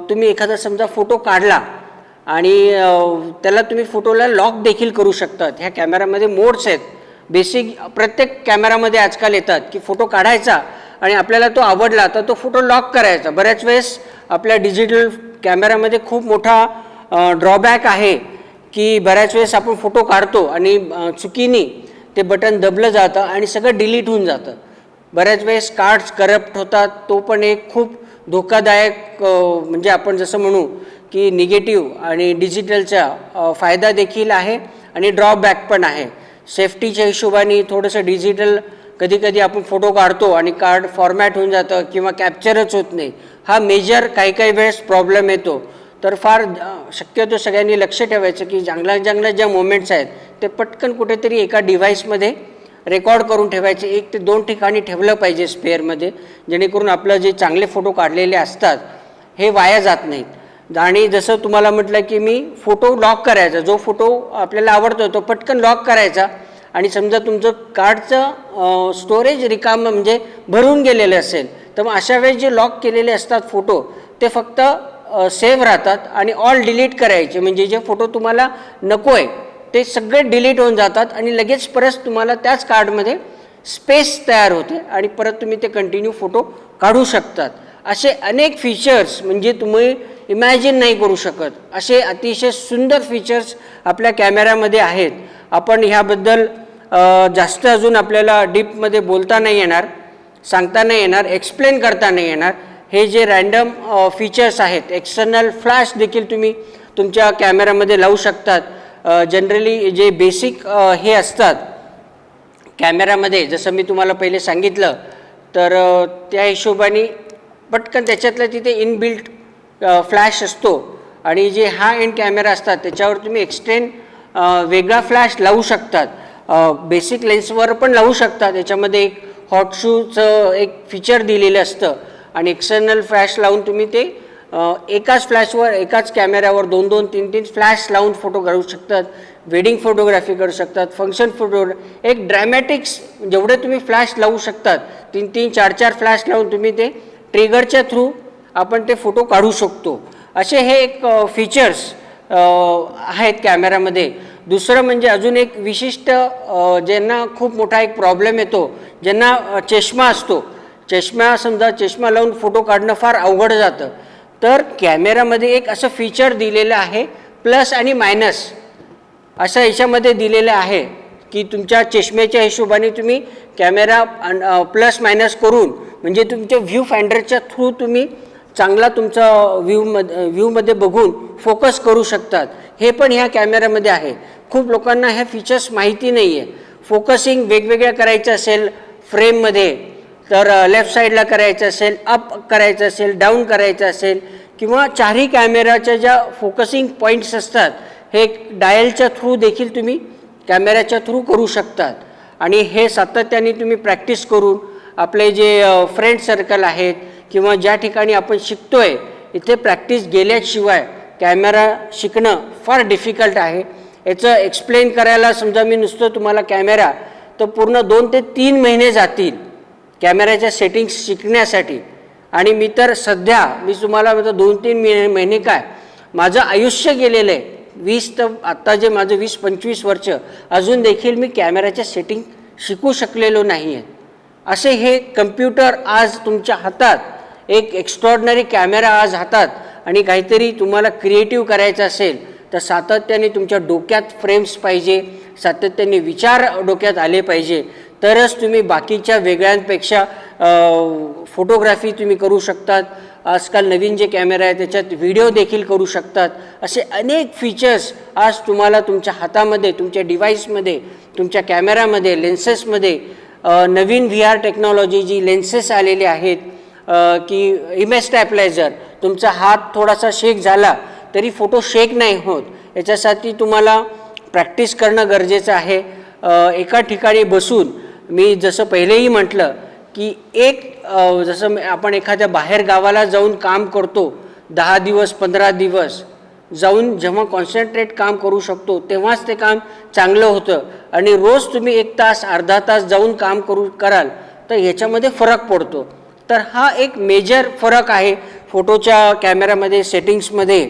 [SPEAKER 2] तुम्ही एखादा समजा फोटो काढला आणि त्याला तुम्ही फोटोला लॉक देखील करू शकतात. ह्या कॅमेऱ्यामध्ये मोड्स आहेत बेसिक, प्रत्येक कॅमेरामध्ये आजकाल येतात की फोटो काढायचा आणि आपल्याला तो आवडला तर तो फोटो लॉक करायचा. बऱ्याच वेळेस आपल्या डिजिटल कॅमेरामध्ये खूप मोठा ड्रॉबॅक आहे की बऱ्याच वेळेस आपण फोटो काढतो आणि चुकीने ते बटन दबलं जातं आणि सगळं डिलीट होऊन जातं. बऱ्याच वेळेस कार्ड्स करप्ट होतात, तो पण एक खूप धोकादायक म्हणजे आपण जसं म्हणू की निगेटिव्ह आणि डिजिटलचा फायदा देखील आहे आणि ड्रॉबॅक पण आहे. सेफ्टीच्या हिशोबाने थोडंसं डिजिटल कधी आपण फोटो काढतो आणि कार्ड फॉर्मॅट होऊन जातं किंवा कॅप्चरच होत नाही, हा मेजर काही वेळेस प्रॉब्लेम येतो. तर फार शक्यतो सगळ्यांनी लक्ष ठेवायचं की चांगल्या ज्या मोमेंट्स आहेत ते पटकन कुठेतरी एका डिव्हाइसमध्ये रेकॉर्ड करून ठेवायचे. 1 ते 2 ठिकाणी ठेवलं पाहिजे स्पेअरमध्ये, जेणेकरून आपलं जे चांगले फोटो काढलेले असतात हे वाया जात नाहीत. आणि जसं तुम्हाला म्हटलं की मी फोटो लॉक करायचा, जो फोटो आपल्याला आवडतो तो पटकन लॉक करायचा. आणि समजा तुमचं कार्डचं स्टोरेज रिकामं म्हणजे भरून गेलेलं असेल तर मग अशा वेळेस जे लॉक केलेले असतात फोटो ते फक्त सेव्ह राहतात आणि ऑल डिलीट करायचे, म्हणजे जे फोटो तुम्हाला नको आहे ते सगळे डिलीट होऊन जातात आणि लगेच परत तुम्हाला त्याच कार्डमध्ये स्पेस तयार होते आणि परत तुम्ही ते कंटिन्यू फोटो काढू शकतात. असे अनेक फीचर्स म्हणजे तुम्ही इमॅजिन नाही करू शकत, असे अतिशय सुंदर फीचर्स आपल्या कॅमेऱ्यामध्ये आहेत. आपण ह्याबद्दल जास्त अजून आपल्याला डीपमध्ये बोलता नाही येणार, सांगता नाही येणार, एक्सप्लेन करता नाही येणार. हे जे रँडम फीचर्स आहेत, एक्सटर्नल फ्लॅश देखील तुम्ही तुमच्या कॅमेऱ्यामध्ये लावू शकतात. जनरली जे बेसिक हे असतात कॅमेऱ्यामध्ये, जसं मी तुम्हाला पहिले सांगितलं तर त्या हिशोबाने पटकन त्याच्यातल्या तिथे इनबिल्ट फ्लॅश असतो आणि जे हा एंड कॅमेरा असतात त्याच्यावर तुम्ही एक्सटेंड वेगळा फ्लॅश लावू शकतात. बेसिक लेन्सवर पण लावू शकतात. याच्यामध्ये एक हॉट शूचं एक फीचर दिलेलं असतं आणि एक्सटर्नल फ्लॅश लावून तुम्ही ते एकाच फ्लॅशवर एकाच कॅमेऱ्यावर 2-2, 3-3 फ्लॅश लावून फोटो काढू शकतात. वेडिंग फोटोग्राफी करू शकतात, फंक्शन फोटोग्राफी, एक ड्रॅमॅटिक्स जेवढे तुम्ही फ्लॅश लावू शकतात 3-3, 4-4 फ्लॅश लावून तुम्ही ते ट्रिगरच्या थ्रू आपण ते फोटो काढू शकतो. असे हे एक फीचर्स आहेत कॅमेऱ्यामध्ये. दुसरं म्हणजे अजून एक विशिष्ट ज्यांना खूप मोठा एक प्रॉब्लेम येतो, ज्यांना चष्मा असतो, समजा चष्मा लावून फोटो काढणं फार अवघड जातं, तर कॅमेऱ्यामध्ये एक असं फीचर दिलेलं आहे प्लस आणि मायनस असं याच्यामध्ये दिलेलं आहे की तुमच्या चष्म्याच्या हिशोबाने तुम्ही कॅमेरा प्लस मायनस करून म्हणजे तुमच्या व्ह्यू फाइंडरच्या थ्रू तुम्ही चांगला तुमचा व्ह्यूमध्ये बघून फोकस करू शकतात. हे पण ह्या कॅमेऱ्यामध्ये आहे. खूप लोकांना ह्या फीचर्स माहिती नाही आहे. फोकसिंग वेगवेगळ्या करायचं असेल फ्रेममध्ये तर लेफ्ट साईडला करायचं असेल, अप करायचं असेल, डाऊन करायचं असेल किंवा चारही कॅमेऱ्याच्या ज्या फोकसिंग पॉईंट्स असतात हे डायलच्या थ्रू देखील तुम्ही कॅमेऱ्याच्या थ्रू करू शकतात. आणि हे सातत्याने तुम्ही प्रॅक्टिस करून आपले जे फ्रेंड सर्कल आहेत किंवा ज्या ठिकाणी आपण शिकतोय इथे प्रॅक्टिस गेल्याशिवाय कॅमेरा शिकणं फार डिफिकल्ट आहे. याचं एक्सप्लेन करायला समजा मी नुसतं तुम्हाला कॅमेरा तर पूर्ण 2 ते 3 महिने जातील कॅमेऱ्याच्या सेटिंग्स शिकण्यासाठी. आणि मी तर सध्या तुम्हाला 2-3 महिने काय माझं आयुष्य गेलेलं आहे. 20 तर आत्ता जे माझं 20-25 वर्ष अजून देखील मी कॅमेऱ्याच्या सेटिंग शिकू शकलेलो नाही आहे. असे हे कम्प्युटर आज तुमच्या हातात, एक एक्स्ट्रॉर्डनरी कॅमेरा आज हातात आणि काहीतरी तुम्हाला क्रिएटिव्ह करायचं असेल तर सातत्याने तुमच्या डोक्यात फ्रेम्स पाहिजे, सातत्याने विचार डोक्यात आले पाहिजे, तरच तुम्ही बाकीच्या वेगळ्यांपेक्षा फोटोग्राफी तुम्ही करू शकतात. आजकाल नवीन जे कॅमेरा आहे त्याच्यात व्हिडिओ देखील करू शकतात. असे अनेक फीचर्स आज तुम्हाला तुमच्या हातामध्ये, तुमच्या डिव्हाइसमध्ये, तुमच्या कॅमेरामध्ये, लेन्सेसमध्ये नवीन VR टेक्नॉलॉजी जी लेन्सेस आलेले आहेत की इमेज स्टॅबलायझर, तुमचा हात थोडासा शेक झाला तरी फोटो शेक नाही होत. याच्यासाठी तुम्हाला प्रॅक्टिस करणं गरजेचं आहे. एका ठिकाणी बसून मी जसं पहिलेही म्हटलं की जसं आपण एखाद्या बाहेर गावाला जाऊन काम करतो 10 दिवस 15 दिवस जाऊन जेव्हा कॉन्सन्ट्रेट काम करू शकतो तेव्हाच ते काम चांगलं होतं. आणि रोज तुम्ही 1 तास अर्धा तास जाऊन काम कराल तर ह्याच्यामध्ये फरक पडतो. तर हा एक मेजर फरक आहे फोटोच्या कॅमेऱ्यामध्ये सेटिंग्समध्ये.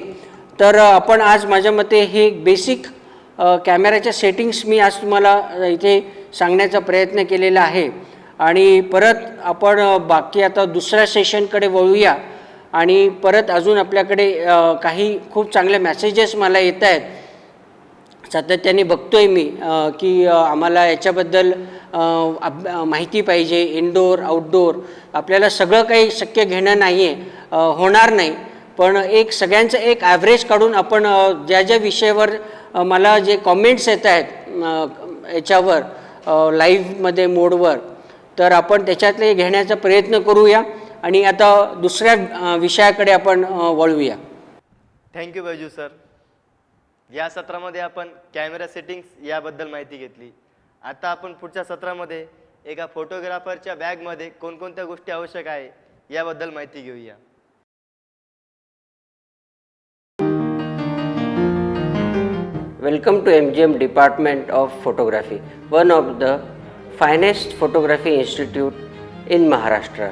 [SPEAKER 2] तर आपण आज माझ्या मते हे बेसिक कॅमेऱ्याच्या सेटिंग्स मी आज तुम्हाला इथे सांगण्याचा प्रयत्न केलेला आहे. आणि परत आपण बाकी आता दुसऱ्या सेशनकडे वळूया. आणि परत अजून आपल्याकडे काही खूप चांगले मेसेजेस मला येत आहेत. सातत्याने बघतोय मी की आम्हाला याच्याबद्दल माहिती पाहिजे. इनडोअर आउटडोअर आपल्याला सगळं काही शक्य घेणं नाही आहे, होणार नाही. पण एक सगळ्यांचं एक ॲव्हरेज काढून आपण ज्या ज्या विषयावर मला जे कॉमेंट्स येत आहेत याच्यावर लाईव्हमध्ये मोडवर तर आपण त्याच्यातले घेण्याचा प्रयत्न करूया. आणि आता दुसऱ्या विषयाकडे आपण वळूया.
[SPEAKER 1] Thank you Byju's sir. या सत्रामध्ये आपण कॅमेरा सेटिंग्स याबद्दल माहिती घेतली. आता आपण पुढच्या सत्रामध्ये एका फोटोग्राफरच्या बॅगमध्ये कोणकोणत्या गोष्टी आवश्यक आहे याबद्दल माहिती घेऊया.
[SPEAKER 2] Welcome to MGM Department of Photography, one of the finest photography institute in Maharashtra.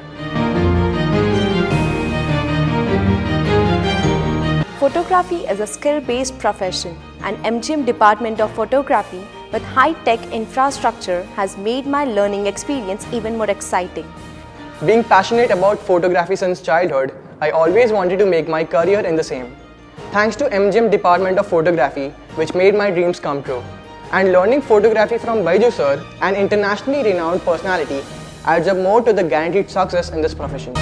[SPEAKER 3] Photography is a skill-based profession, and MGM Department of Photography with high-tech infrastructure has made my learning experience even more exciting.
[SPEAKER 4] Being passionate about photography since childhood, I always wanted to make my career in the same. Thanks to MGM Department of Photography, which made my dreams come true. And learning photography from Baiju sir, an internationally renowned personality, adds up more to the guaranteed success in this profession.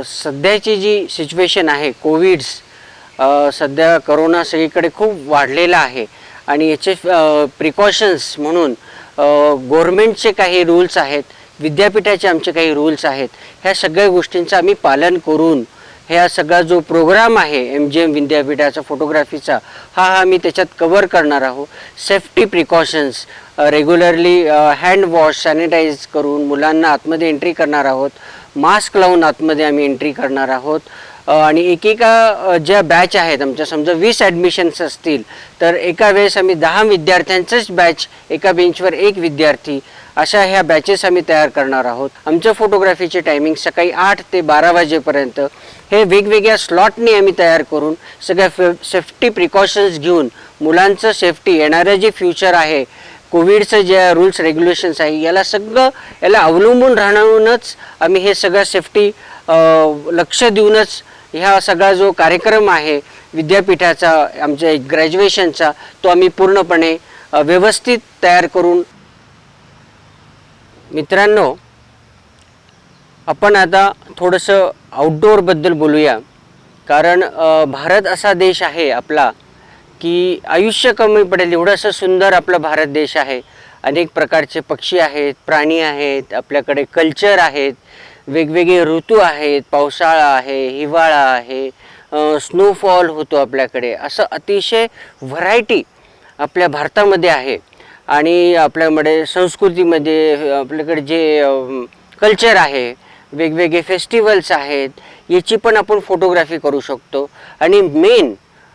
[SPEAKER 2] सध्याची जी सिच्युएशन आहे कोविड्स, सध्या करोना सगळीकडे खूप वाढलेला आहे आणि याचे प्रिकॉशन्स म्हणून गव्हर्मेंटचे काही रूल्स आहेत, विद्यापीठाचे आमचे काही रूल्स आहेत, ह्या सगळ्या गोष्टींचं आम्ही पालन करून ह्या सगळा जो प्रोग्राम आहे MGM विद्यापीठाचा फोटोग्राफीचा हा मी त्याच्यात कवर करणार आहोत. Safety precautions regularly hand wash sanitize करून मुलांना आतमध्ये एंट्री करणार आहोत. मास्क लावून आतमध्ये आम्ही एंट्री करणार आहोत. आणि एकेका ज्या बॅच आहेत आमच्या, समजा 20 ॲडमिशन्स असतील तर एका वेळेस आम्ही 10 विद्यार्थ्यांचंच बॅच, एका बेंचवर एक विद्यार्थी, अशा ह्या बॅचेस आम्ही तयार करणार आहोत. आमच्या फोटोग्राफीचे टायमिंग सकाळी 8 ते 12 वाजेपर्यंत हे वेगवेगळ्या स्लॉटने आम्ही तयार करून सगळ्या सेफ्टी प्रिकॉशन्स घेऊन मुलांचं सेफ्टी, येणारं जे फ्युचर आहे, कोविडचं जे रूल्स रेग्युलेशन्स आहे, याला अवलंबून राहूनच आम्ही हे सगळं सेफ्टी लक्ष देऊनच ह्या सगळा जो कार्यक्रम आहे विद्यापीठाचा, आमच्या ग्रॅज्युएशनचा, तो आम्ही पूर्णपणे व्यवस्थित तयार करून. मित्रांनो, आपण आता थोडंसं आउटडोअरबद्दल बोलूया. कारण भारत असा देश आहे आपला की आयुष्य कमी पडेल एवढं असं सुंदर आपला भारत देश आहे. अनेक प्रकारचे पक्षी आहेत, प्राणी आहेत, आपल्याकडे कल्चर आहेत, वेगवेगळे ऋतू आहेत, पावसाळा आहे, हिवाळा आहे, स्नोफॉल होतो आपल्याकडे, असं अतिशय व्हरायटी आपल्या भारतामध्ये आहे. आणि आपल्याकडे संस्कृतीमध्ये आपल्याकडे जे कल्चर आहे, वेगवेगळे फेस्टिवल्स आहेत, याची पण आपण फोटोग्राफी करू शकतो. आणि मेन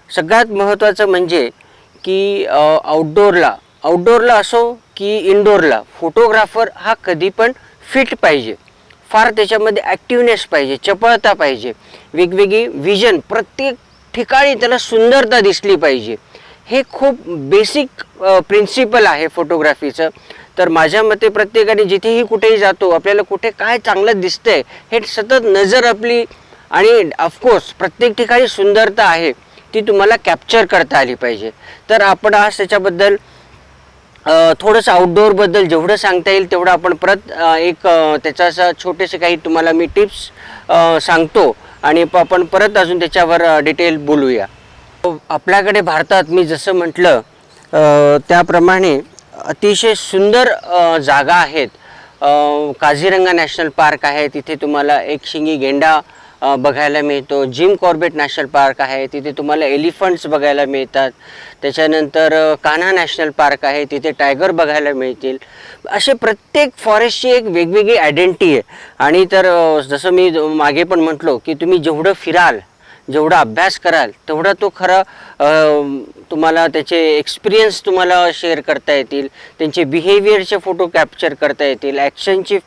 [SPEAKER 2] सगळ्यात महत्त्वाचं म्हणजे की आउटडोअरला असो की इनडोअरला फोटोग्राफर हा कधी पण फिट पाहिजे, फार त्याच्यामध्ये ॲक्टिवनेस पाहिजे, चपळता पाहिजे, वेगवेगळी विजन, प्रत्येक ठिकाणी त्याला सुंदरता दिसली पाहिजे. हे खूप बेसिक प्रिन्सिपल आहे फोटोग्राफीचं. तर माझ्या मते प्रत्येकाने जिथेही कुठेही जातो, आपल्याला कुठे काय चांगलं दिसतंय हे सतत नजर आपली, आणि ऑफकोर्स प्रत्येक ठिकाणी सुंदरता आहे ती तुम्हाला कॅप्चर करता आली पाहिजे. तर आपण आज त्याच्याबद्दल थोडंसं आउटडोअरबद्दल जेवढं सांगता येईल तेवढं आपण परत एक त्याचा असं छोटेसे काही तुम्हाला मी टिप्स सांगतो आणि आपण परत अजून त्याच्यावर डिटेल बोलूया. आपल्याकडे भारतात मी जसं म्हटलं त्याप्रमाणे अतिशय सुंदर जागा आहेत. काझीरंगा नॅशनल पार्क आहे, तिथे तुम्हाला एक शिंगी गेंडा बघायला मिळतो. जिम कॉर्बेट नॅशनल पार्क आहे, तिथे तुम्हाला एलिफंट्स बघायला मिळतात. त्याच्यानंतर कान्हा नॅशनल पार्क आहे, तिथे टायगर बघायला मिळतील. असे प्रत्येक फॉरेस्टची एक वेगवेगळी आयडेंटिटी आहे. आणि तर जसं मी मागे पण म्हटलो की तुम्ही जेवढं फिराल, जेवढा अभ्यास कराल, तेवढा तो खरा तुम्हाला त्याचे एक्सपिरियन्स तुम्हाला शेअर करता येतील, त्यांचे बिहेवियरचे फोटो कॅप्चर करता येतील, ॲक्शनचे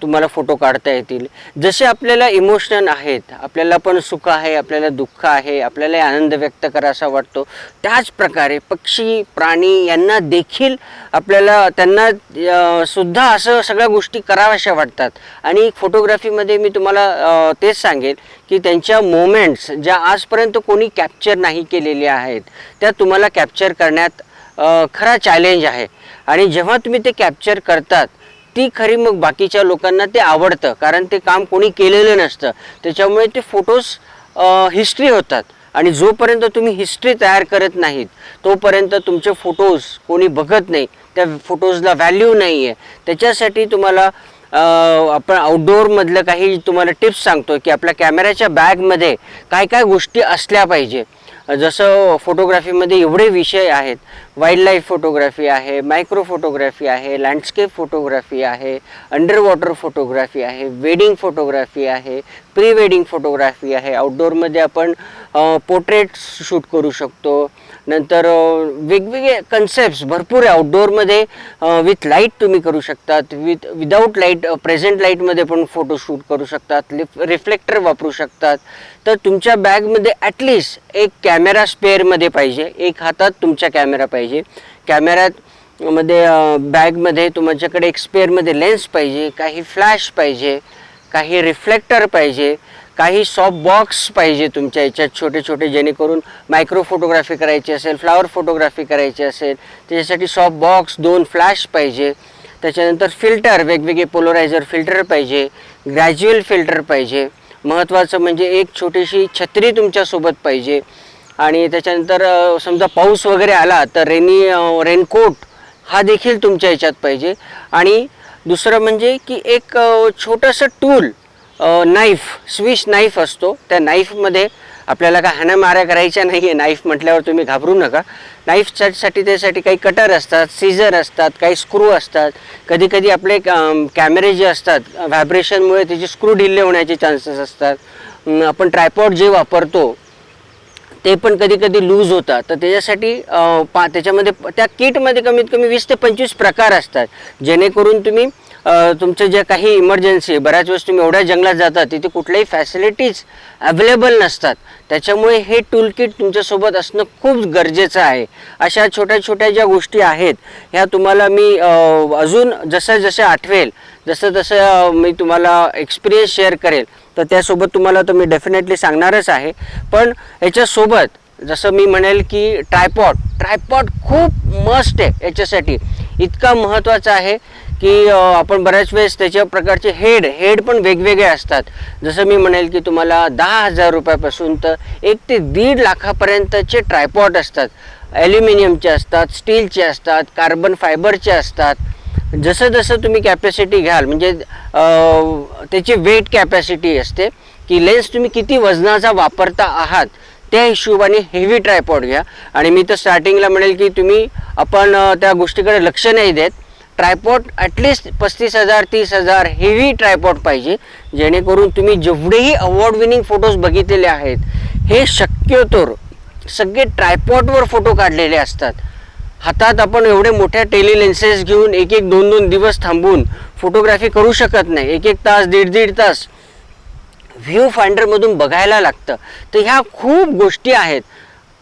[SPEAKER 2] तुम्हाला फोटो काढता येतील. जसे आपल्याला इमोशनल आहेत, आपल्याला पण सुख आहे, आपल्याला दुःख आहे, आपल्याला आनंद व्यक्त करायचा वाटतो, त्याच प्रकारे पक्षी, प्राणी यांना देखील आपल्याला त्यांना सुद्धा असं सगळ्या गोष्टी कराव्याशा वाटतात. आणि फोटोग्राफीमध्ये मी तुम्हाला तेच सांगेल की त्यांच्या मोमेंट्स ज्या आजपर्यंत कोणी कॅप्चर नाही केलेल्या आहेत त्या तुम्हाला कॅप्चर करण्यात खरा चॅलेंज आहे. आणि जेव्हा तुम्ही ते कॅप्चर करतात ती खरी मग बाकीच्या लोकांना ते आवडतं, कारण ते काम कोणी केलेलं नसतं. त्याच्यामुळे ते फोटोज हिस्ट्री होतात. आणि जोपर्यंत तुम्ही हिस्ट्री तयार करत नाहीत तोपर्यंत तुमचे फोटोज कोणी बघत नाही, त्या फोटोजला व्हॅल्यू नाही आहे. त्याच्यासाठी तुम्हाला आपण आउटडोअरमधलं काही तुम्हाला टिप्स सांगतो की आपल्या कॅमेऱ्याच्या बॅगमध्ये काय काय गोष्टी असल्या पाहिजे. जसं फोटोग्राफीमध्ये एवढे विषय आहेत, वाईल्ड लाईफ फोटोग्राफी आहे, मायक्रो फोटोग्राफी आहे, लँडस्केप फोटोग्राफी आहे, अंडर वॉटर फोटोग्राफी आहे, वेडिंग फोटोग्राफी आहे, प्री वेडिंग फोटोग्राफी आहे. आउटडोअरमध्ये आपण पोर्ट्रेट शूट करू शकतो. नंतर वेगवेगळे कन्सेप्ट्स भरपूर आहे आउटडोअरमध्ये. विथ लाईट तुम्ही करू शकतात, विदाऊट लाईट, प्रेझेंट लाईटमध्ये पण फोटो शूट करू शकतात, रिफ्लेक्टर वापरू शकतात. तर तुमच्या बॅगमध्ये ॲटलिस्ट एक कॅमेरा स्पेअरमध्ये पाहिजे, एक हातात तुमच्या कॅमेरा पाहिजे. कॅमेऱ्यामध्ये बॅगमध्ये तुमच्याकडे एक स्पेअरमध्ये लेन्स पाहिजे, काही फ्लॅश पाहिजे, काही रिफ्लेक्टर पाहिजे, काही सॉफ्ट बॉक्स पाहिजे तुमच्या याच्यात छोटे छोटे, जेणेकरून मायक्रो फोटोग्राफी करायची असेल, फ्लावर फोटोग्राफी करायची असेल त्याच्यासाठी सॉफ्ट बॉक्स, 2 फ्लॅश पाहिजे. त्याच्यानंतर फिल्टर, वेगवेगळे पोलरायझर फिल्टर पाहिजे, ग्रॅज्युअल फिल्टर पाहिजे. महत्त्वाचं म्हणजे एक छोटीशी छत्री तुमच्यासोबत पाहिजे. आणि त्याच्यानंतर समजा पाऊस वगैरे आला तर रेनकोट हा देखील तुमच्या ह्याच्यात पाहिजे. आणि दुसरं म्हणजे की एक छोटंसं टूल, नाईफ, स्विच नाईफ असतो. त्या नाईफमध्ये आपल्याला काय हाणामाऱ्या करायच्या नाही आहे. नाईफ म्हटल्यावर तुम्ही घाबरू नका. नाईफसाठी त्यासाठी काही कटर असतात, सीझर असतात, काही स्क्रू असतात. कधी कधी आपले कॅमेरे जे असतात व्हायब्रेशनमुळे त्याचे स्क्रू ढिल्ले होण्याचे चान्सेस असतात. आपण ट्रायपॉड जे वापरतो ते पण कधी कधी लूज होतात. तर त्याच्यासाठी त्याच्यामध्ये त्या किटमध्ये कमीत कमी 20 ते 25 प्रकार असतात, जेणेकरून तुम्ही तुमचं जे काही इमर्जन्सी, बऱ्याच वेळेस तुम्ही एवढ्या जंगलात जाता तिथे कुठल्याही फॅसिलिटीज अवेलेबल नसतात. त्याच्यामुळे हे टूल किट तुमच्यासोबत असणं खूप गरजेचं आहे. अशा छोट्या छोट्या ज्या गोष्टी आहेत ह्या तुम्हाला मी अजून जसं जसं आठवेल जसं तसं मी तुम्हाला एक्सपिरियन्स शेअर करेल, तर त्यासोबत तुम्हाला तर मी डेफिनेटली सांगणारच आहे. पण याच्यासोबत जसं मी म्हणेल की ट्रायपॉड खूप मस्ट आहे. याच्यासाठी इतका महत्त्वाचा आहे की आपण बऱ्याच वेळेस त्याच्या प्रकारचे हेड पण वेगवेगळे असतात. जसं मी म्हणेल की तुम्हाला 10,000 रुपयापासून तर 1 ते 1.5 लाखापर्यंतचे ट्रायपॉड असतात. ॲल्युमिनियमचे असतात, स्टीलचे असतात, कार्बन फायबरचे असतात. जसं जसं तुम्ही कॅपॅसिटी घ्याल, म्हणजे त्याची वेट कॅपॅसिटी असते की लेन्स तुम्ही किती वजनाचा वापरता आहात त्या हिशोबाने हेवी ट्रायपॉड घ्या. आणि मी तर स्टार्टिंगला म्हणेल की तुम्ही आपण त्या गोष्टीकडे लक्ष नाही देत. ट्रायपॉड ॲटलिस्ट 35,000 30,000 हेवी ट्रायपॉड पाहिजे, जेणेकरून तुम्ही जेवढेही अवॉर्ड विनिंग फोटोज बघितलेले आहेत हे शक्यतोवर सगळे ट्रायपॉडवर फोटो काढलेले असतात. हातात आपण एवढे मोठ्या टेली लेन्सेस घेऊन 1-1 2-2 दिवस थांबून फोटोग्राफी करू शकत नाही. 1-1 तास 1.5-1.5 तास व्ह्यू फाइंडरमधून बघायला लागतं. तर ह्या खूप गोष्टी आहेत.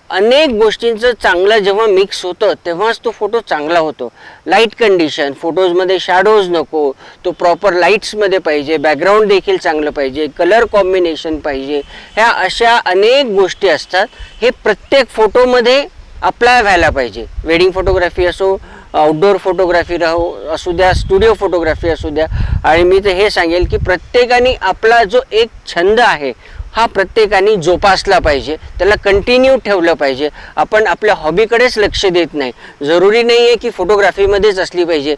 [SPEAKER 2] अनेक गोष्टींचं चांगलं जेव्हा मिक्स होतं तेव्हाच तो फोटो चांगला होतो. लाईट कंडिशन, फोटोजमध्ये शॅडोज नको, तो प्रॉपर लाईट्समध्ये पाहिजे, बॅकग्राऊंड देखील चांगलं पाहिजे, कलर कॉम्बिनेशन पाहिजे. ह्या अशा अनेक गोष्टी असतात. हे प्रत्येक फोटोमध्ये अप्लाय व्हायला पाहिजे. वेडिंग फोटोग्राफी असो, आउटडोअर फोटोग्राफी असू द्या, स्टुडिओ फोटोग्राफी असू द्या. आणि मी तर हे सांगेल की प्रत्येकाने आपला जो एक छंद आहे हा प्रत्येकाने जोपासला पाहिजे, त्याला कंटिन्यू ठेवलं पाहिजे. आपण आपल्या हॉबीकडेच लक्ष देत नाही. जरुरी नाही आहे की फोटोग्राफीमध्येच असली पाहिजे.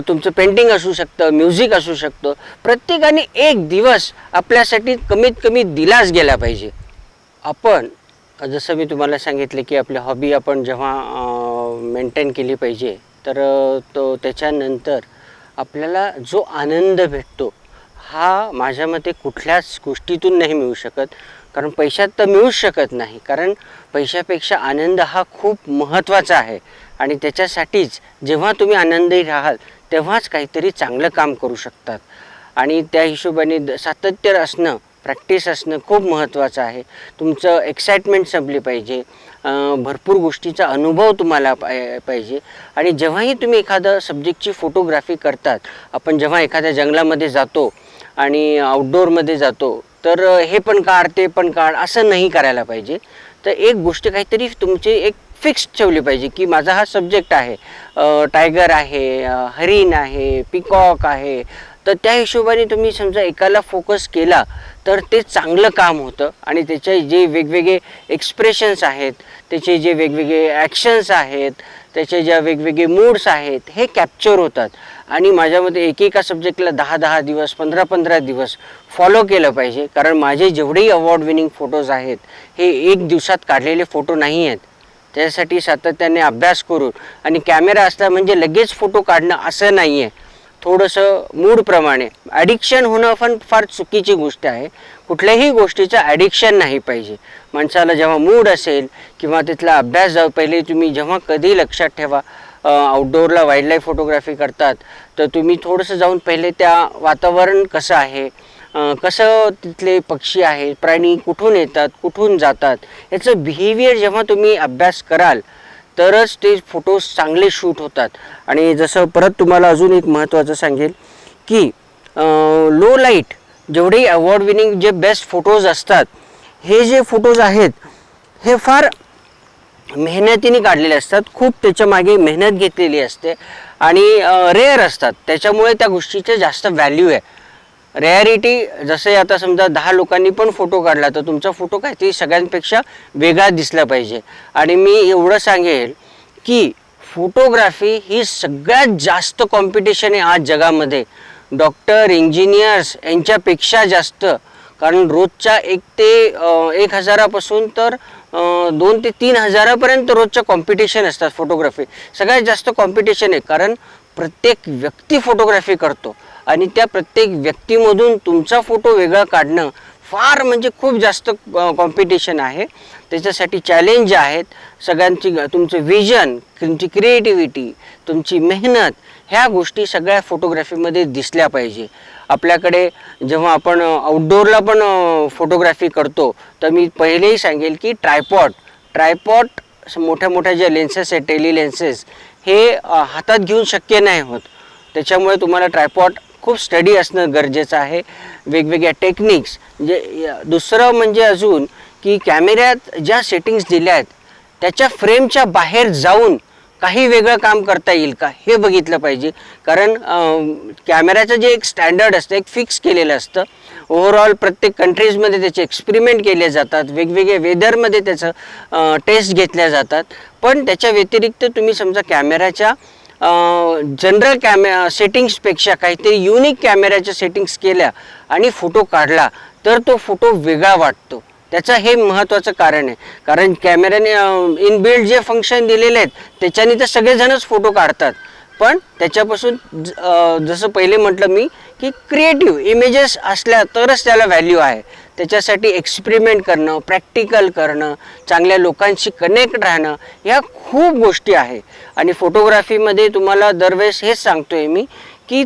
[SPEAKER 2] तुमचं पेंटिंग असू शकतं, म्युझिक असू शकतं. प्रत्येकाने एक दिवस आपल्यासाठी कमीत कमी दिलाच गेला पाहिजे. आपण जसं मी तुम्हाला सांगितलं की आपली हॉबी आपण जेव्हा मेंटेन केली पाहिजे, तर तो त्याच्यानंतर आपल्याला जो आनंद भेटतो हा माझ्या मते कुठल्याच गोष्टीतून नाही मिळू शकत. कारण पैशात तर मिळूच शकत नाही. कारण पैशापेक्षा आनंद हा खूप महत्त्वाचा आहे. आणि त्याच्यासाठीच जेव्हा तुम्ही आनंदी राहाल तेव्हाच काहीतरी चांगलं काम करू शकतात. आणि त्या हिशोबाने सातत्य असणं, प्रॅक्टिस असणं खूप महत्त्वाचं आहे. तुमचं एक्साइटमेंट संपली पाहिजे, भरपूर गोष्टीचा अनुभव तुम्हाला पाहिजे. आणि जेव्हाही तुम्ही एखादं सब्जेक्टची फोटोग्राफी करतात, आपण जेव्हा एखाद्या जंगलामध्ये जातो आणि आउटडोअरमध्ये जातो तर हे पण काढ ते पण काढ असं नाही करायला पाहिजे. तर एक गोष्ट काहीतरी तुमची एक फिक्स ठेवली पाहिजे की माझा हा सब्जेक्ट आहे, टायगर आहे, हरिण आहे, पिकॉक आहे. तर त्या हिशोबाने तुम्ही समजा एकाला फोकस केला तर ते चांगलं काम होतं. आणि त्याचे जे वेगवेगळे एक्सप्रेशन्स आहेत, त्याचे जे वेगवेगळे ॲक्शन्स आहेत, त्याचे ज्या वेगवेगळे मूड्स आहेत हे कॅप्चर होतात. आणि माझ्यामध्ये एकेका सब्जेक्टला 10-10 दिवस 15-15 दिवस फॉलो केलं पाहिजे. कारण माझे जेवढेही अवॉर्ड विनिंग फोटोज आहेत हे 1 दिवसात काढलेले फोटो नाही आहेत. त्यासाठी सातत्याने अभ्यास करून, आणि कॅमेरा असला म्हणजे लगेच फोटो काढणं असं नाही आहे. थोडंसं मूडप्रमाणे. ॲडिक्शन होणं पण फार चुकीची गोष्ट आहे. कुठल्याही गोष्टीचं ॲडिक्शन नाही पाहिजे. माणसाला जेव्हा मूड असेल किंवा तिथला अभ्यास जाऊ पहिले तुम्ही जेव्हा कधी लक्षात ठेवा, आउटडोअरला वाईल्डलाईफ फोटोग्राफी करतात तर तुम्ही थोडंसं जाऊन पहिले त्या वातावरण कसं आहे, कसं तिथले पक्षी आहेत, प्राणी कुठून येतात कुठून जातात, याचं बिहेवियर जेव्हा तुम्ही अभ्यास कराल तरच ते फोटोज चांगले शूट होतात. आणि जसं परत तुम्हाला अजून एक महत्त्वाचं सांगेल की लो लाईट जेवढे अवॉर्ड विनिंग जे बेस्ट फोटोज असतात हे जे फोटोज आहेत हे फार मेहनतीने काढलेले असतात. खूप त्याच्या मागे मेहनत घेतलेली असते आणि रेअर असतात. त्याच्यामुळे त्या गोष्टीचं जास्त व्हॅल्यू आहे. रेअरिटी जसे आता समजा 10 लोकांनी पण फोटो काढला तर तुमचा फोटो काहीतरी सगळ्यांपेक्षा वेगळा दिसला पाहिजे. आणि मी एवढं सांगेल की फोटोग्राफी ही सगळ्यात जास्त कॉम्पिटिशन आहे आज जगामध्ये. डॉक्टर, इंजिनियर्स यांच्यापेक्षा जास्त. कारण रोजच्या 1 ते 1,000पासून तर 2 ते 3,000पर्यंत रोजच्या कॉम्पिटिशन असतात फोटोग्राफी. सगळ्यात जास्त कॉम्पिटिशन आहे कारण प्रत्येक व्यक्ती फोटोग्राफी करतो आणि त्या प्रत्येक व्यक्तीमधून तुमचा फोटो वेगळा काढणं फार म्हणजे खूप जास्त कॉम्पिटिशन आहे. त्याच्यासाठी चॅलेंज आहेत सगळ्यांची. तुमचं विजन, तुमची क्रिएटिव्हिटी, तुमची मेहनत, ह्या गोष्टी सगळ्या फोटोग्राफीमध्ये दिसल्या पाहिजे. आपल्याकडे जेव्हा आपण आउटडोअरला पण फोटोग्राफी करतो तर मी पहिलेही सांगेल की ट्रायपॉड मोठ्या मोठ्या ज्या लेन्सेस आहेत, टेली लेन्सेस, हे हातात घेऊन शक्य नाही होत. त्याच्यामुळे तुम्हाला ट्रायपॉड खूप स्टडी असणं गरजेचं आहे. वेगवेगळ्या टेक्निक्स, दुसरं म्हणजे अजून की कॅमेऱ्यात ज्या सेटिंग्स दिल्या आहेत त्याच्या फ्रेमच्या बाहेर जाऊन काही वेगळं काम करता येईल का हे बघितलं पाहिजे. कारण कॅमेऱ्याचं जे एक स्टँडर्ड असतं, एक फिक्स केलेलं असतं. ओव्हरऑल प्रत्येक कंट्रीजमध्ये त्याचे एक्सपेरिमेंट केले जातात, वेगवेगळे वेदरमध्ये त्याचं टेस्ट घेतल्या जातात. पण त्याच्या व्यतिरिक्त तुम्ही समजा कॅमेऱ्याच्या जनरल सेटिंग्सपेक्षा काहीतरी युनिक कॅमेऱ्याच्या सेटिंग्स केल्या आणि फोटो काढला तर तो फोटो वेगळा वाटतो. त्याचं हे महत्त्वाचं कारण आहे. कारण कॅमेऱ्याने इनबिल्ड जे फंक्शन दिलेले आहेत त्याच्याने तर सगळेजणच फोटो काढतात, पण त्याच्यापासून जसं पहिले म्हटलं मी की क्रिएटिव्ह इमेजेस असल्या तरच त्याला व्हॅल्यू आहे. त्याच्यासाठी एक्सपेरिमेंट करणं, प्रॅक्टिकल करणं, चांगल्या लोकांशी कनेक्ट राहणं, ह्या खूप गोष्टी आहे. आणि फोटोग्राफीमध्ये तुम्हाला दरवेळेस हेच सांगतोय मी की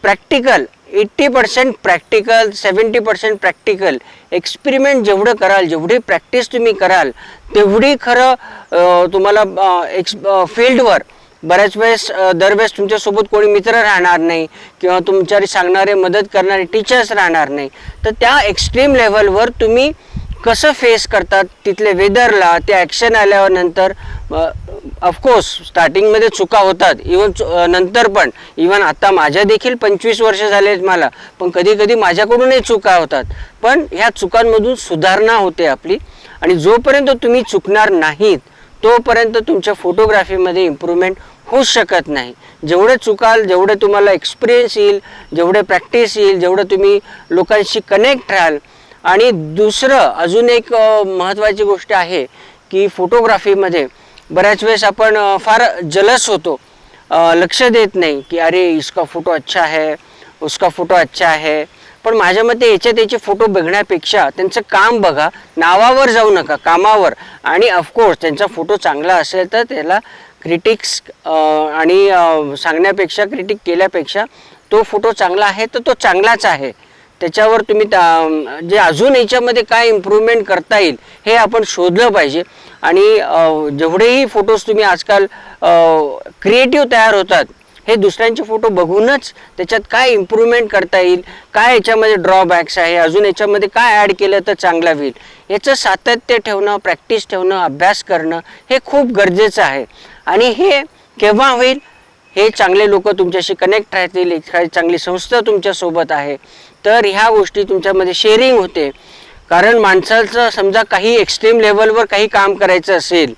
[SPEAKER 2] प्रॅक्टिकल 80% प्रॅक्टिकल, 70% प्रॅक्टिकल. एक्सपेरिमेंट जेवढं कराल, जेवढी प्रॅक्टिस तुम्ही कराल तेवढी खरं तुम्हाला फील्डवर बऱ्याच वेळेस दरवेळेस तुमच्यासोबत कोणी मित्र राहणार नाही किंवा तुमच्यावर सांगणारे, मदत करणारे टीचर्स राहणार नाही. तर त्या एक्स्ट्रीम लेवलवर तुम्ही कसं फेस करतात तिथले वेदरला, ते ॲक्शन आल्यावर नंतर ऑफकोर्स स्टार्टिंगमध्ये चुका होतात, नंतर पण. इवन आता माझ्या देखील 25 वर्ष झाले आहेत मला, पण कधी कधी माझ्याकडूनही चुका होतात. पण ह्या चुकांमधून सुधारणा होते आपली. आणि जोपर्यंत तुम्ही चुकणार नाहीत तोपर्यंत तुमच्या फोटोग्राफीमध्ये इम्प्रूव्हमेंट होऊच शकत नाही. जेवढे चुकाल, जेवढे तुम्हाला एक्सपिरियन्स येईल, जेवढे प्रॅक्टिस येईल, जेवढं तुम्ही लोकांशी कनेक्ट राहाल. आणि दुसरं अजून एक महत्त्वाची गोष्ट आहे की फोटोग्राफीमध्ये बऱ्याच वेळेस आपण फार जलस होतो, लक्ष देत नाही की अरे इसका फोटो अच्छा है, उसका फोटो अच्छा है. पण माझ्या मते याचे फोटो बघण्यापेक्षा त्यांचं काम बघा, नावावर जाऊ नका, कामावर. आणि ऑफकोर्स त्यांचा फोटो चांगला असेल तर त्याला क्रिटिक्स आणि सांगण्यापेक्षा, क्रिटिक केल्यापेक्षा तो फोटो चांगला आहे तर तो चांगलाच आहे. त्याच्यावर तुम्ही जे अजून याच्यामध्ये काय इम्प्रूव्हमेंट करता येईल हे आपण शोधलं पाहिजे. आणि जेवढेही फोटोज तुम्ही आजकाल क्रिएटिव्ह तयार होतात हे दुसऱ्यांचे फोटो बघूनच त्याच्यात काय इम्प्रूव्हमेंट करता येईल, काय याच्यामध्ये ड्रॉबॅक्स आहे, अजून याच्यामध्ये काय ॲड केलं तर चांगलं होईल, याचं सातत्य ठेवणं, प्रॅक्टिस ठेवणं, अभ्यास करणं हे खूप गरजेचं आहे. आणि हे केव्हा होईल, हे चांगले लोक तुमच्याशी कनेक्ट राहतील, एखादी चांगली संस्था तुमच्यासोबत आहे तर ह्या गोष्टी तुमच्यामध्ये शेअरिंग होते. कारण माणसाचं समजा काही एक्स्ट्रीम लेवलवर काही काम करायचं असेल,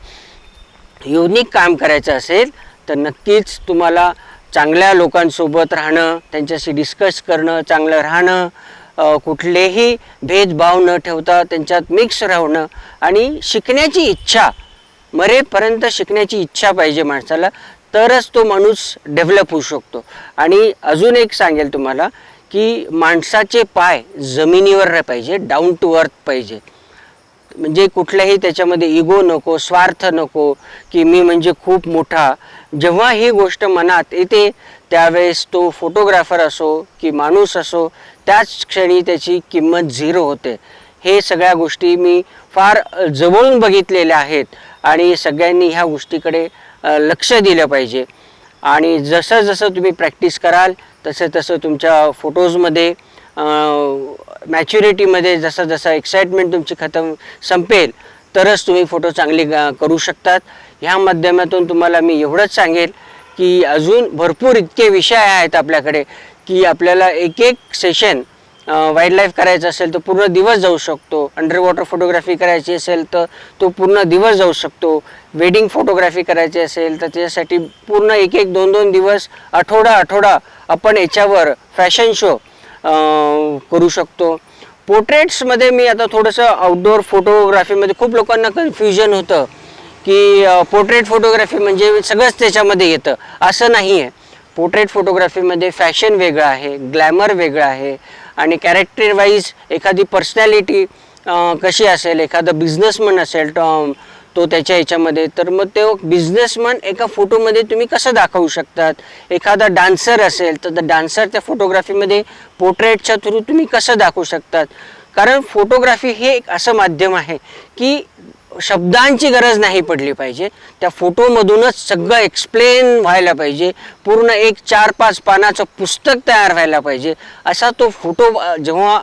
[SPEAKER 2] युनिक काम करायचं असेल तर नक्कीच तुम्हाला चांगल्या लोकांसोबत राहणं, त्यांच्याशी डिस्कस करणं, चांगलं राहणं, कुठलेही भेदभाव न ठेवता त्यांच्यात मिक्स राहणं आणि शिकण्याची इच्छा, मरेपर्यंत शिकण्याची इच्छा पाहिजे माणसाला, तरच तो माणूस डेव्हलप होऊ शकतो. आणि अजून एक सांगेल तुम्हाला की माणसाचे पाय जमिनीवर पाहिजे, डाऊन टू अर्थ पाहिजे. म्हणजे कुठल्याही त्याच्यामध्ये इगो नको, स्वार्थ नको की मी म्हणजे खूप मोठा. जेव्हा ही गोष्ट मनात येते त्यावेळेस तो फोटोग्राफर असो की माणूस असो त्याच क्षणी त्याची किंमत झिरो होते. हे सगळ्या गोष्टी मी फार जवळून बघितलेल्या आहेत आणि सगळ्यांनी ह्या गोष्टीकडे लक्ष दिलं पाहिजे. आणि जसं जसं तुम्ही प्रॅक्टिस कराल तसं तसं तुमच्या फोटोजमध्ये मॅच्युरिटीमध्ये जसं जसं एक्साइटमेंट तुमची संपेल तरच तुम्ही फोटो चांगले करू शकतात. ह्या माध्यमातून तुम्हाला मी एवढंच सांगेल की अजून भरपूर इतके विषय आहेत आपल्याकडे की आपल्याला एक एक सेशन वाईल्ड लाईफ करायचं असेल तर पूर्ण दिवस जाऊ शकतो. अंडर वॉटर फोटोग्राफी करायची असेल तर तो पूर्ण दिवस जाऊ शकतो. वेडिंग फोटोग्राफी करायची असेल तर त्याच्यासाठी पूर्ण 1-1, 2-2 दिवस, आठवडा आपण याच्यावर फॅशन शो करू शकतो. पोर्ट्रेट्समध्ये मी आता थोडंसं आउटडोअर फोटोग्राफीमध्ये खूप लोकांना कन्फ्युजन होतं की पोर्ट्रेट फोटोग्राफी म्हणजे सगळंच त्याच्यामध्ये येतं, असं नाही आहे. पोर्ट्रेट फोटोग्राफीमध्ये फॅशन वेगळं आहे, ग्लॅमर वेगळं आहे आणि कॅरेक्टर वाईज एखादी पर्सनॅलिटी कशी असेल, एखादा बिझनेसमन असेल तो त्याच्या ह्याच्यामध्ये, तर मग तो बिझनेसमन एका फोटोमध्ये तुम्ही कसं दाखवू शकतात. एखादा डान्सर असेल तर डान्सर त्या फोटोग्राफीमध्ये पोर्ट्रेटच्या थ्रू तुम्ही कसं दाखवू शकतात. कारण फोटोग्राफी हे एक असं माध्यम आहे की शब्दांची गरज नाही पडली पाहिजे, त्या फोटोमधूनच सगळं एक्सप्लेन व्हायला पाहिजे. पूर्ण एक 4-5 पानाचं पुस्तक तयार व्हायला पाहिजे. असा तो फोटो जेव्हा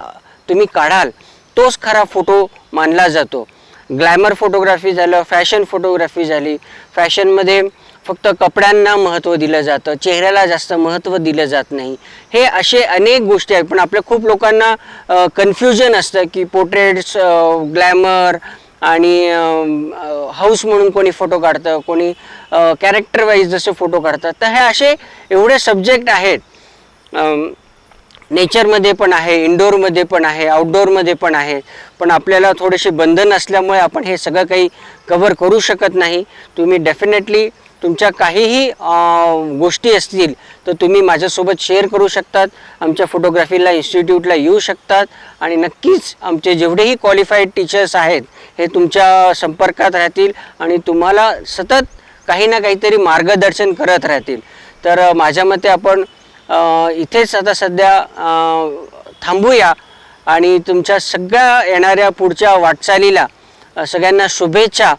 [SPEAKER 2] तुम्ही काढाल तोच खरा फोटो मानला जातो. ग्लॅमर फोटोग्राफी झालं, फॅशन फोटोग्राफी झाली. फॅशनमध्ये फक्त कपड्यांना महत्त्व दिलं जातं, चेहऱ्याला जास्त महत्त्व दिलं जात नाही. हे असे अनेक गोष्टी आहेत. पण आपल्या खूप लोकांना कन्फ्युजन असतं की पोर्ट्रेट्स, ग्लॅमर आणि हाऊस म्हणून कोणी फोटो काढतं, कोणी कॅरेक्टर वाईज जसे फोटो काढतात. तर हे असे एवढे सब्जेक्ट आहेत. नेचरमध्ये पण आहे, इंडोरमध्ये पण आहे, आउटडोअरमध्ये पण आहे. पण आपल्याला थोडेसे बंधन असल्यामुळे आपण हे सगळं काही कव्हर करू शकत नाही. तुम्ही डेफिनेटली तुमच्या काहीही गोष्टी असतील तर तुम्ही माझ्यासोबत शेअर करू शकतात. आमच्या फोटोग्राफीला इन्स्टिट्यूटला येऊ शकतात आणि नक्कीच आमचे जेवढेही क्वालिफाईड टीचर्स आहेत हे तुमच्या संपर्कात राहतील आणि तुम्हाला सतत काही ना काहीतरी मार्गदर्शन करत राहतील. तर माझ्या मते आपण इथेच आता सध्या थांबूया आणि तुमच्या सगळ्या येणाऱ्या पुढच्या वाटचालीला सगळ्यांना शुभेच्छा.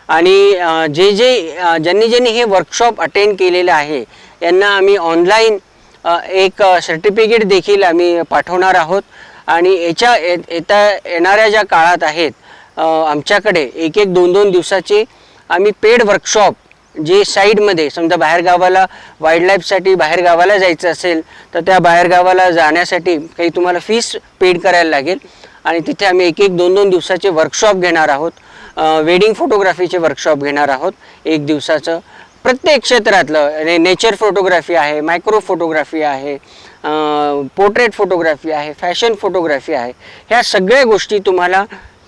[SPEAKER 2] आणि ज्यांनी हे वर्कशॉप अटेंड केलेलं आहे यांना आम्ही ऑनलाईन एक सर्टिफिकेट देखील आम्ही पाठवणार आहोत. आणि येणाऱ्या ज्या काळात आहेत आमच्याकडे 1-1, 2-2 दिवसाचे आम्ही पेड वर्कशॉप जे साईडमध्ये समजा बाहेरगावाला वाईल्ड लाईफसाठी बाहेरगावाला जायचं असेल तर त्या बाहेरगावाला जाण्यासाठी काही तुम्हाला फीस पेड करायला लागेल आणि तिथे आम्ही 1-1, 2-2 दिवसाचे वर्कशॉप घेणार आहोत. वेडिंग फोटोग्राफीचे वर्कशॉप घेणार आहोत 1 दिवसाचं. प्रत्येक क्षेत्रातलं नेचर फोटोग्राफी आहे, मायक्रो फोटोग्राफी आहे, पोर्ट्रेट फोटोग्राफी आहे, फॅशन फोटोग्राफी आहे. ह्या सगळ्या गोष्टी तुम्हाला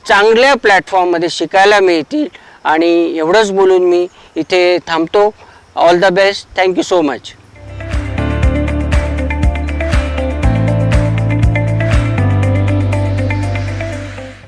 [SPEAKER 2] चांगल्या प्लॅटफॉर्ममध्ये शिकायला मिळतील. आणि एवढंच बोलून मी इथे थांबतो. All the best. Thank you so much.